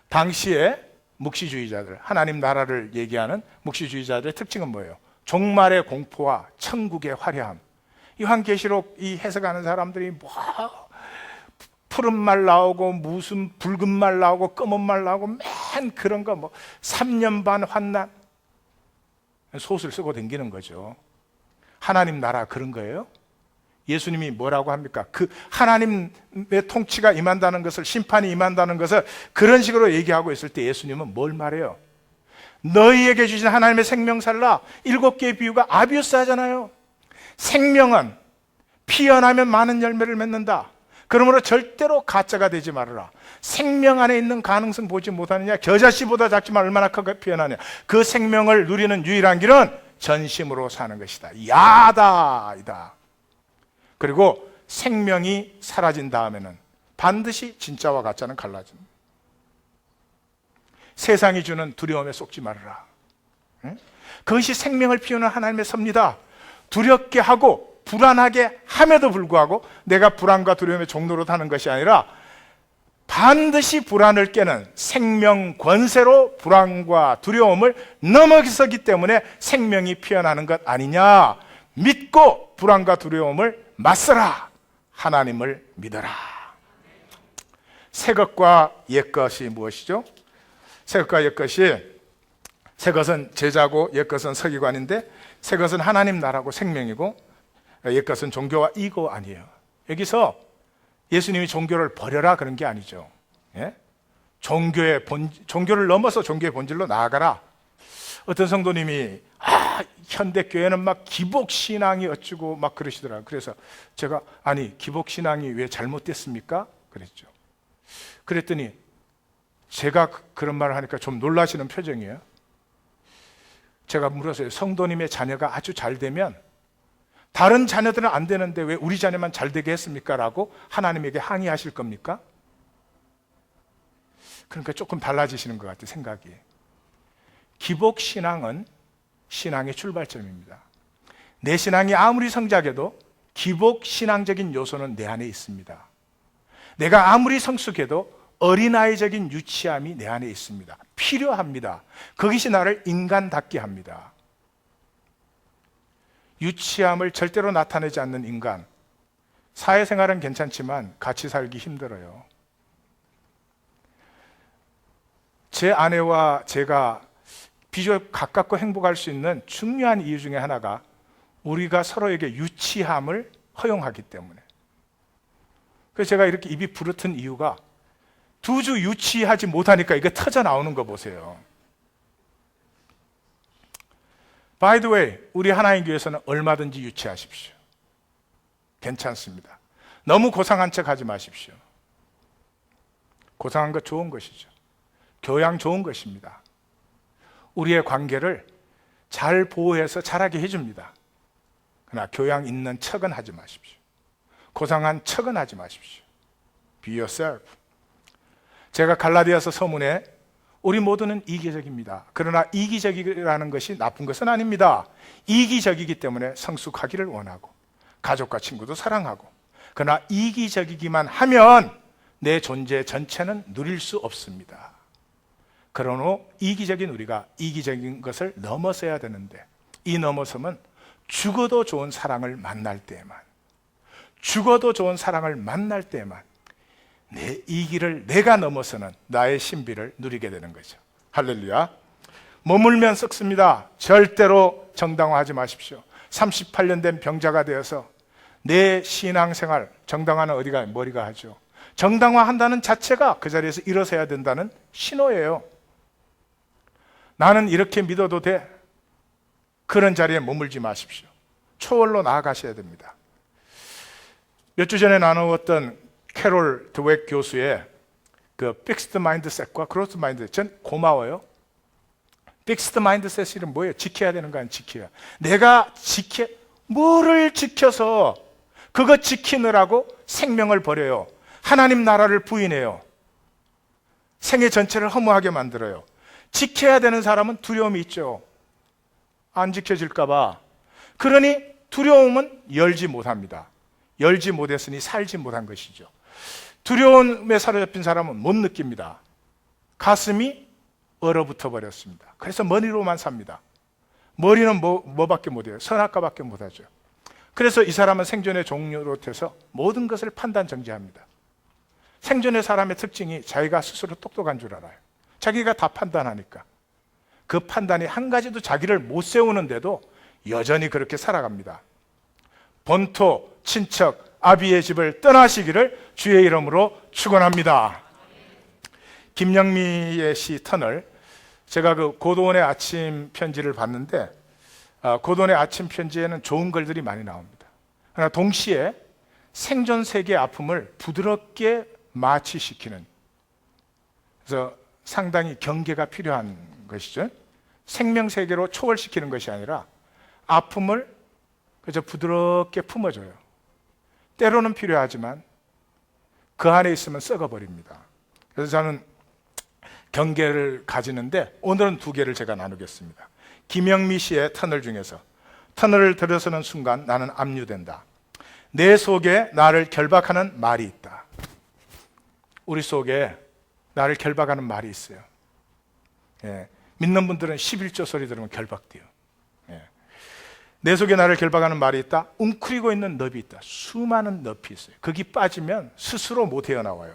당시에 묵시주의자들, 하나님 나라를 얘기하는 묵시주의자들의 특징은 뭐예요? 종말의 공포와 천국의 화려함. 요한계시록 이 해석하는 사람들이 뭐 푸른 말 나오고 무슨 붉은 말 나오고 검은 말 나오고 맨 그런 거 뭐 3년 반 환난 소설 쓰고 다니는 거죠. 하나님 나라 그런 거예요? 예수님이 뭐라고 합니까? 그 하나님의 통치가 임한다는 것을, 심판이 임한다는 것을 그런 식으로 얘기하고 있을 때 예수님은 뭘 말해요? 너희에게 주신 하나님의 생명살라 7개의 비유가 아비우스 하잖아요. 생명은 피어나면 많은 열매를 맺는다. 그러므로 절대로 가짜가 되지 말아라. 생명 안에 있는 가능성 보지 못하느냐? 겨자씨보다 작지만 얼마나 크게 피어나냐? 그 생명을 누리는 유일한 길은 전심으로 사는 것이다. 야다이다. 그리고 생명이 사라진 다음에는 반드시 진짜와 가짜는 갈라집니다. 세상이 주는 두려움에 속지 말아라. 그것이 생명을 피우는 하나님의 섭니다. 두렵게 하고 불안하게 함에도 불구하고 내가 불안과 두려움의 종로로 타는 것이 아니라 반드시 불안을 깨는 생명 권세로 불안과 두려움을 넘어서기 때문에 생명이 피어나는 것 아니냐. 믿고 불안과 두려움을 맞서라. 하나님을 믿어라. 새 것과 옛 것이 무엇이죠? 새 것과 옛 것이, 새 것은 제자고 옛 것은 서기관인데, 새 것은 하나님 나라고 생명이고 옛 것은 종교와 이고 아니에요. 여기서 예수님이 종교를 버려라 그런 게 아니죠. 예? 종교를 넘어서 종교의 본질로 나아가라. 어떤 성도님이 현대교회는 막 기복신앙이 어쩌고 막 그러시더라고요. 그래서 제가 아니 기복신앙이 왜 잘못됐습니까? 그랬죠. 그랬더니 제가 그런 말을 하니까 좀 놀라시는 표정이에요. 제가 물었어요. 성도님의 자녀가 아주 잘 되면 다른 자녀들은 안 되는데 왜 우리 자녀만 잘 되게 했습니까? 라고 하나님에게 항의하실 겁니까? 그러니까 조금 달라지시는 것 같아요, 생각이. 기복신앙은 신앙의 출발점입니다. 내 신앙이 아무리 성장해도 기복신앙적인 요소는 내 안에 있습니다. 내가 아무리 성숙해도 어린아이적인 유치함이 내 안에 있습니다. 필요합니다. 그것이 나를 인간답게 합니다. 유치함을 절대로 나타내지 않는 인간, 사회생활은 괜찮지만 같이 살기 힘들어요. 제 아내와 제가 비교적 가깝고 행복할 수 있는 중요한 이유 중에 하나가 우리가 서로에게 유치함을 허용하기 때문에. 그래서 제가 이렇게 입이 부르튼 이유가 두 주 유치하지 못하니까 이게 터져 나오는 거 보세요. By the way, 우리 하나님 교회에서는 얼마든지 유치하십시오. 괜찮습니다. 너무 고상한 척 하지 마십시오. 고상한 것 좋은 것이죠. 교양 좋은 것입니다. 우리의 관계를 잘 보호해서 자라게 해줍니다. 그러나 교양 있는 척은 하지 마십시오. 고상한 척은 하지 마십시오. Be yourself. 제가 갈라디아서 서문에 우리 모두는 이기적입니다. 그러나 이기적이라는 것이 나쁜 것은 아닙니다. 이기적이기 때문에 성숙하기를 원하고 가족과 친구도 사랑하고, 그러나 이기적이기만 하면 내 존재 전체는 누릴 수 없습니다. 그러므로 이기적인 우리가 이기적인 것을 넘어서야 되는데, 이 넘어섬은 죽어도 좋은 사랑을 만날 때에만, 죽어도 좋은 사랑을 만날 때에만 내 이기를 내가 넘어서는 나의 신비를 누리게 되는 거죠. 할렐루야. 머물면 썩습니다. 절대로 정당화하지 마십시오. 38년 된 병자가 되어서 내 신앙생활 정당화는 어디가 머리가 하죠. 정당화한다는 자체가 그 자리에서 일어서야 된다는 신호예요. 나는 이렇게 믿어도 돼. 그런 자리에 머물지 마십시오. 초월로 나아가셔야 됩니다. 몇 주 전에 나누었던 캐롤 드웩 교수의 그 Fixed Mindset과 Growth Mindset, 전 고마워요. Fixed Mindset이 뭐예요? 지켜야 되는 거 아니에요? 지켜야. 내가 뭐를 지켜서 그거 지키느라고 생명을 버려요. 하나님 나라를 부인해요. 생애 전체를 허무하게 만들어요. 지켜야 되는 사람은 두려움이 있죠. 안 지켜질까 봐. 그러니 두려움은 열지 못합니다. 열지 못했으니 살지 못한 것이죠. 두려움에 사로잡힌 사람은 못 느낍니다. 가슴이 얼어붙어 버렸습니다. 그래서 머리로만 삽니다. 머리는 뭐밖에 못해요? 선악과밖에 못하죠. 그래서 이 사람은 생존의 종류로 돼서 모든 것을 판단 정지합니다. 생존의 사람의 특징이 자기가 스스로 똑똑한 줄 알아요. 자기가 다 판단하니까. 그 판단이 한 가지도 자기를 못 세우는데도 여전히 그렇게 살아갑니다. 본토, 친척, 아비의 집을 떠나시기를 주의 이름으로 축원합니다. 김영미의 시 터널, 제가 그 고도원의 아침 편지를 봤는데 고도원의 아침 편지에는 좋은 글들이 많이 나옵니다. 그러나 동시에 생존 세계의 아픔을 부드럽게 마취시키는, 그래서 상당히 경계가 필요한 것이죠. 생명 세계로 초월시키는 것이 아니라 아픔을 그저 부드럽게 품어줘요. 때로는 필요하지만 그 안에 있으면 썩어버립니다. 그래서 저는 경계를 가지는데 오늘은 두 개를 제가 나누겠습니다. 김영미 씨의 터널 중에서 터널을 들어서는 순간 나는 압류된다. 내 속에 나를 결박하는 말이 있다. 우리 속에 나를 결박하는 말이 있어요. 예, 믿는 분들은 11조 소리 들으면 결박돼요. 내 속에 나를 결박하는 말이 있다. 웅크리고 있는 넙이 있다. 수많은 넙이 있어요. 거기 빠지면 스스로 못 헤어나와요.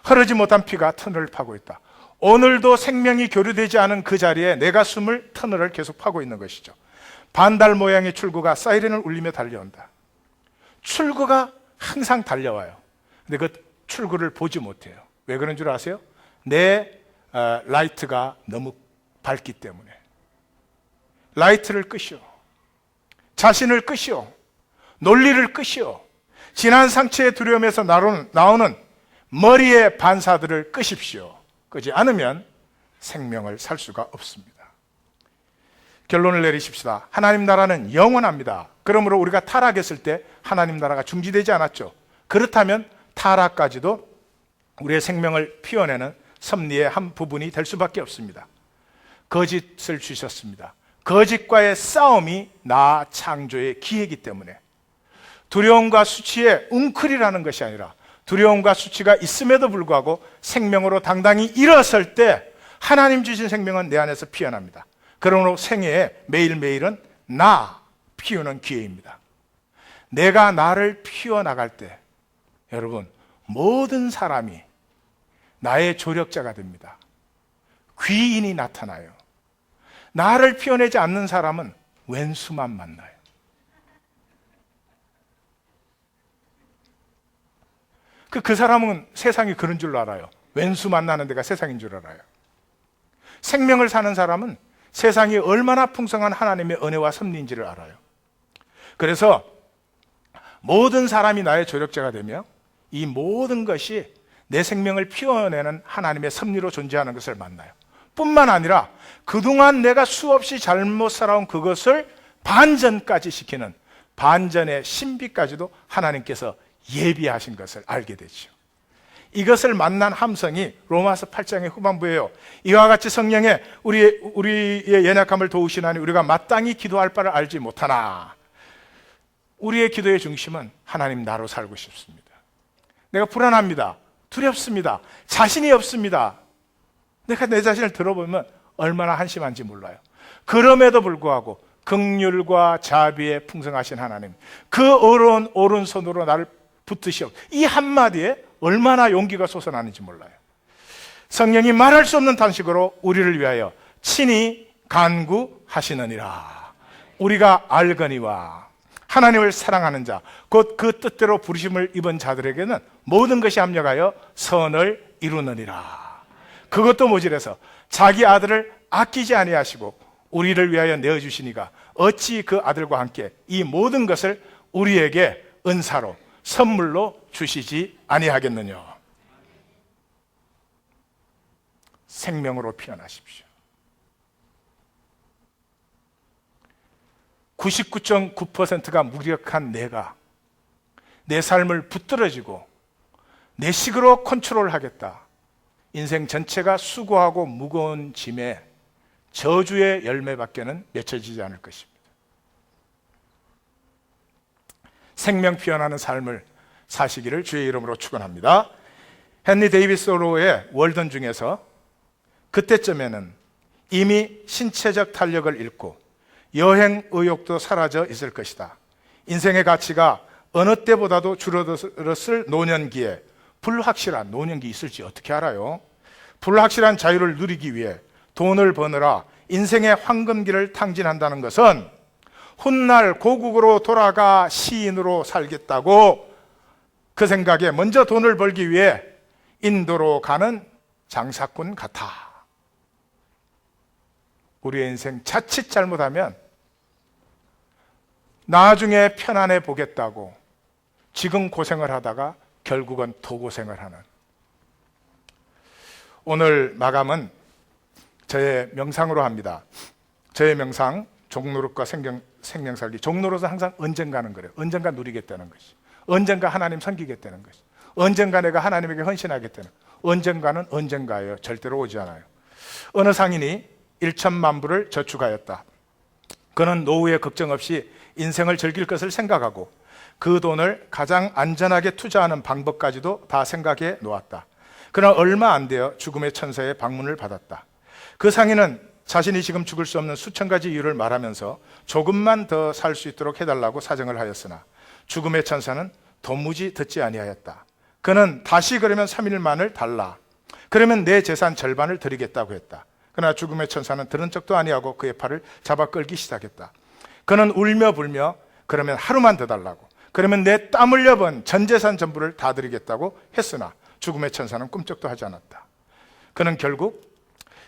흐르지 못한 피가 터널을 파고 있다. 오늘도 생명이 교류되지 않은 그 자리에 내가 숨을 터널을 계속 파고 있는 것이죠. 반달 모양의 출구가 사이렌을 울리며 달려온다. 출구가 항상 달려와요. 근데 그 출구를 보지 못해요. 왜 그런 줄 아세요? 내 라이트가 너무 밝기 때문에. 라이트를 끄시오. 자신을 끄시오. 논리를 끄시오. 지난 상처의 두려움에서 나오는 머리의 반사들을 끄십시오. 끄지 않으면 생명을 살 수가 없습니다. 결론을 내리십시다. 하나님 나라는 영원합니다. 그러므로 우리가 타락했을 때 하나님 나라가 중지되지 않았죠. 그렇다면 타락까지도 우리의 생명을 피워내는 섭리의 한 부분이 될 수밖에 없습니다. 거짓을 주셨습니다. 거짓과의 싸움이 나 창조의 기회이기 때문에 두려움과 수치의 웅크리라는 것이 아니라 두려움과 수치가 있음에도 불구하고 생명으로 당당히 일어설 때 하나님 주신 생명은 내 안에서 피어납니다. 그러므로 생애에 매일매일은 나 피우는 기회입니다. 내가 나를 피워나갈 때 여러분 모든 사람이 나의 조력자가 됩니다. 귀인이 나타나요. 나를 피워내지 않는 사람은 왼수만 만나요. 그 사람은 세상이 그런 줄로 알아요. 왼수 만나는 데가 세상인 줄 알아요. 생명을 사는 사람은 세상이 얼마나 풍성한 하나님의 은혜와 섭리인지를 알아요. 그래서 모든 사람이 나의 조력자가 되며 이 모든 것이 내 생명을 피워내는 하나님의 섭리로 존재하는 것을 만나요. 뿐만 아니라 그동안 내가 수없이 잘못 살아온 그것을 반전까지 시키는 반전의 신비까지도 하나님께서 예비하신 것을 알게 되죠. 이것을 만난 함성이 로마서 8장의 후반부예요. 이와 같이 성령에 우리의 연약함을 도우시나니 우리가 마땅히 기도할 바를 알지 못하나 우리의 기도의 중심은 하나님 나로 살고 싶습니다. 내가 불안합니다. 두렵습니다. 자신이 없습니다. 내가 내 자신을 들어보면 얼마나 한심한지 몰라요. 그럼에도 불구하고 긍휼과 자비에 풍성하신 하나님, 그 어려운 오른손으로 나를 붙드시오. 이 한마디에 얼마나 용기가 솟아나는지 몰라요. 성령이 말할 수 없는 단식으로 우리를 위하여 친히 간구하시느니라. 우리가 알거니와 하나님을 사랑하는 자, 곧 그 뜻대로 부르심을 입은 자들에게는 모든 것이 합력하여 선을 이루느니라. 그것도 모질해서 자기 아들을 아끼지 아니하시고 우리를 위하여 내어주시니가 어찌 그 아들과 함께 이 모든 것을 우리에게 은사로 선물로 주시지 아니하겠느냐. 생명으로 피어나십시오. 99.9%가 무력한 내가 내 삶을 붙들어지고 내 식으로 컨트롤하겠다. 인생 전체가 수고하고 무거운 짐에 저주의 열매밖에는 맺혀지지 않을 것입니다. 생명 피어나는 삶을 사시기를 주의 이름으로 축원합니다. 헨리 데이비스 소로의 월든 중에서 그때쯤에는 이미 신체적 탄력을 잃고 여행 의욕도 사라져 있을 것이다. 인생의 가치가 어느 때보다도 줄어들었을 노년기에 불확실한 노년기 있을지 어떻게 알아요? 불확실한 자유를 누리기 위해 돈을 버느라 인생의 황금기를 탕진한다는 것은 훗날 고국으로 돌아가 시인으로 살겠다고 그 생각에 먼저 돈을 벌기 위해 인도로 가는 장사꾼 같아. 우리의 인생 자칫 잘못하면 나중에 편안해 보겠다고 지금 고생을 하다가 결국은 더 고생을 하는. 오늘 마감은 저의 명상으로 합니다. 저의 명상, 종노릇과 생명살기. 종노릇은 항상 언젠가는 그래요. 언젠가 누리겠다는 것이. 언젠가 하나님 섬기겠다는 것이. 언젠가 내가 하나님에게 헌신하겠다는. 언젠가는 언젠가예요. 절대로 오지 않아요. 어느 상인이 1천만 불을 저축하였다. 그는 노후에 걱정 없이 인생을 즐길 것을 생각하고 그 돈을 가장 안전하게 투자하는 방법까지도 다 생각해 놓았다. 그러나 얼마 안 되어 죽음의 천사의 방문을 받았다. 그 상인은 자신이 지금 죽을 수 없는 수천 가지 이유를 말하면서 조금만 더 살 수 있도록 해달라고 사정을 하였으나 죽음의 천사는 도무지 듣지 아니하였다. 그는 다시 그러면 3일만을 달라. 그러면 내 재산 절반을 드리겠다고 했다. 그러나 죽음의 천사는 들은 척도 아니하고 그의 팔을 잡아 끌기 시작했다. 그는 울며 불며 그러면 하루만 더 달라고. 그러면 내 땀 흘려 번 전 재산 전부를 다 드리겠다고 했으나 죽음의 천사는 꿈쩍도 하지 않았다. 그는 결국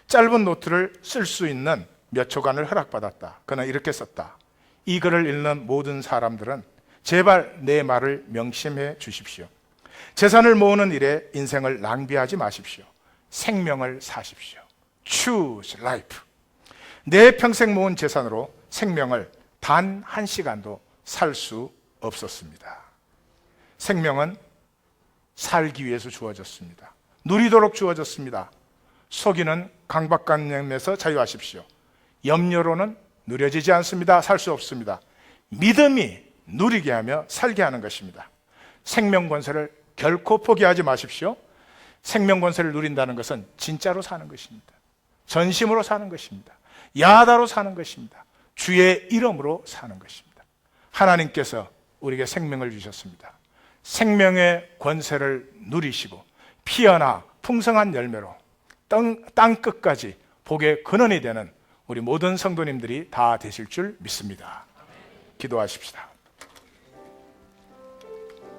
짧은 노트를 쓸 수 있는 몇 초간을 허락받았다. 그는 이렇게 썼다. 이 글을 읽는 모든 사람들은 제발 내 말을 명심해 주십시오. 재산을 모으는 일에 인생을 낭비하지 마십시오. 생명을 사십시오. Choose life. 내 평생 모은 재산으로 생명을 단 한 시간도 살 수 없었습니다. 생명은 살기 위해서 주어졌습니다. 누리도록 주어졌습니다. 속이는 강박관념에서 자유하십시오. 염려로는 누려지지 않습니다. 살 수 없습니다. 믿음이 누리게 하며 살게 하는 것입니다. 생명 권세를 결코 포기하지 마십시오. 생명 권세를 누린다는 것은 진짜로 사는 것입니다. 전심으로 사는 것입니다. 야다로 사는 것입니다. 주의 이름으로 사는 것입니다. 하나님께서 우리에게 생명을 주셨습니다. 생명의 권세를 누리시고 피어나 풍성한 열매로 땅 끝까지 복의 근원이 되는 우리 모든 성도님들이 다 되실 줄 믿습니다. 기도하십시다.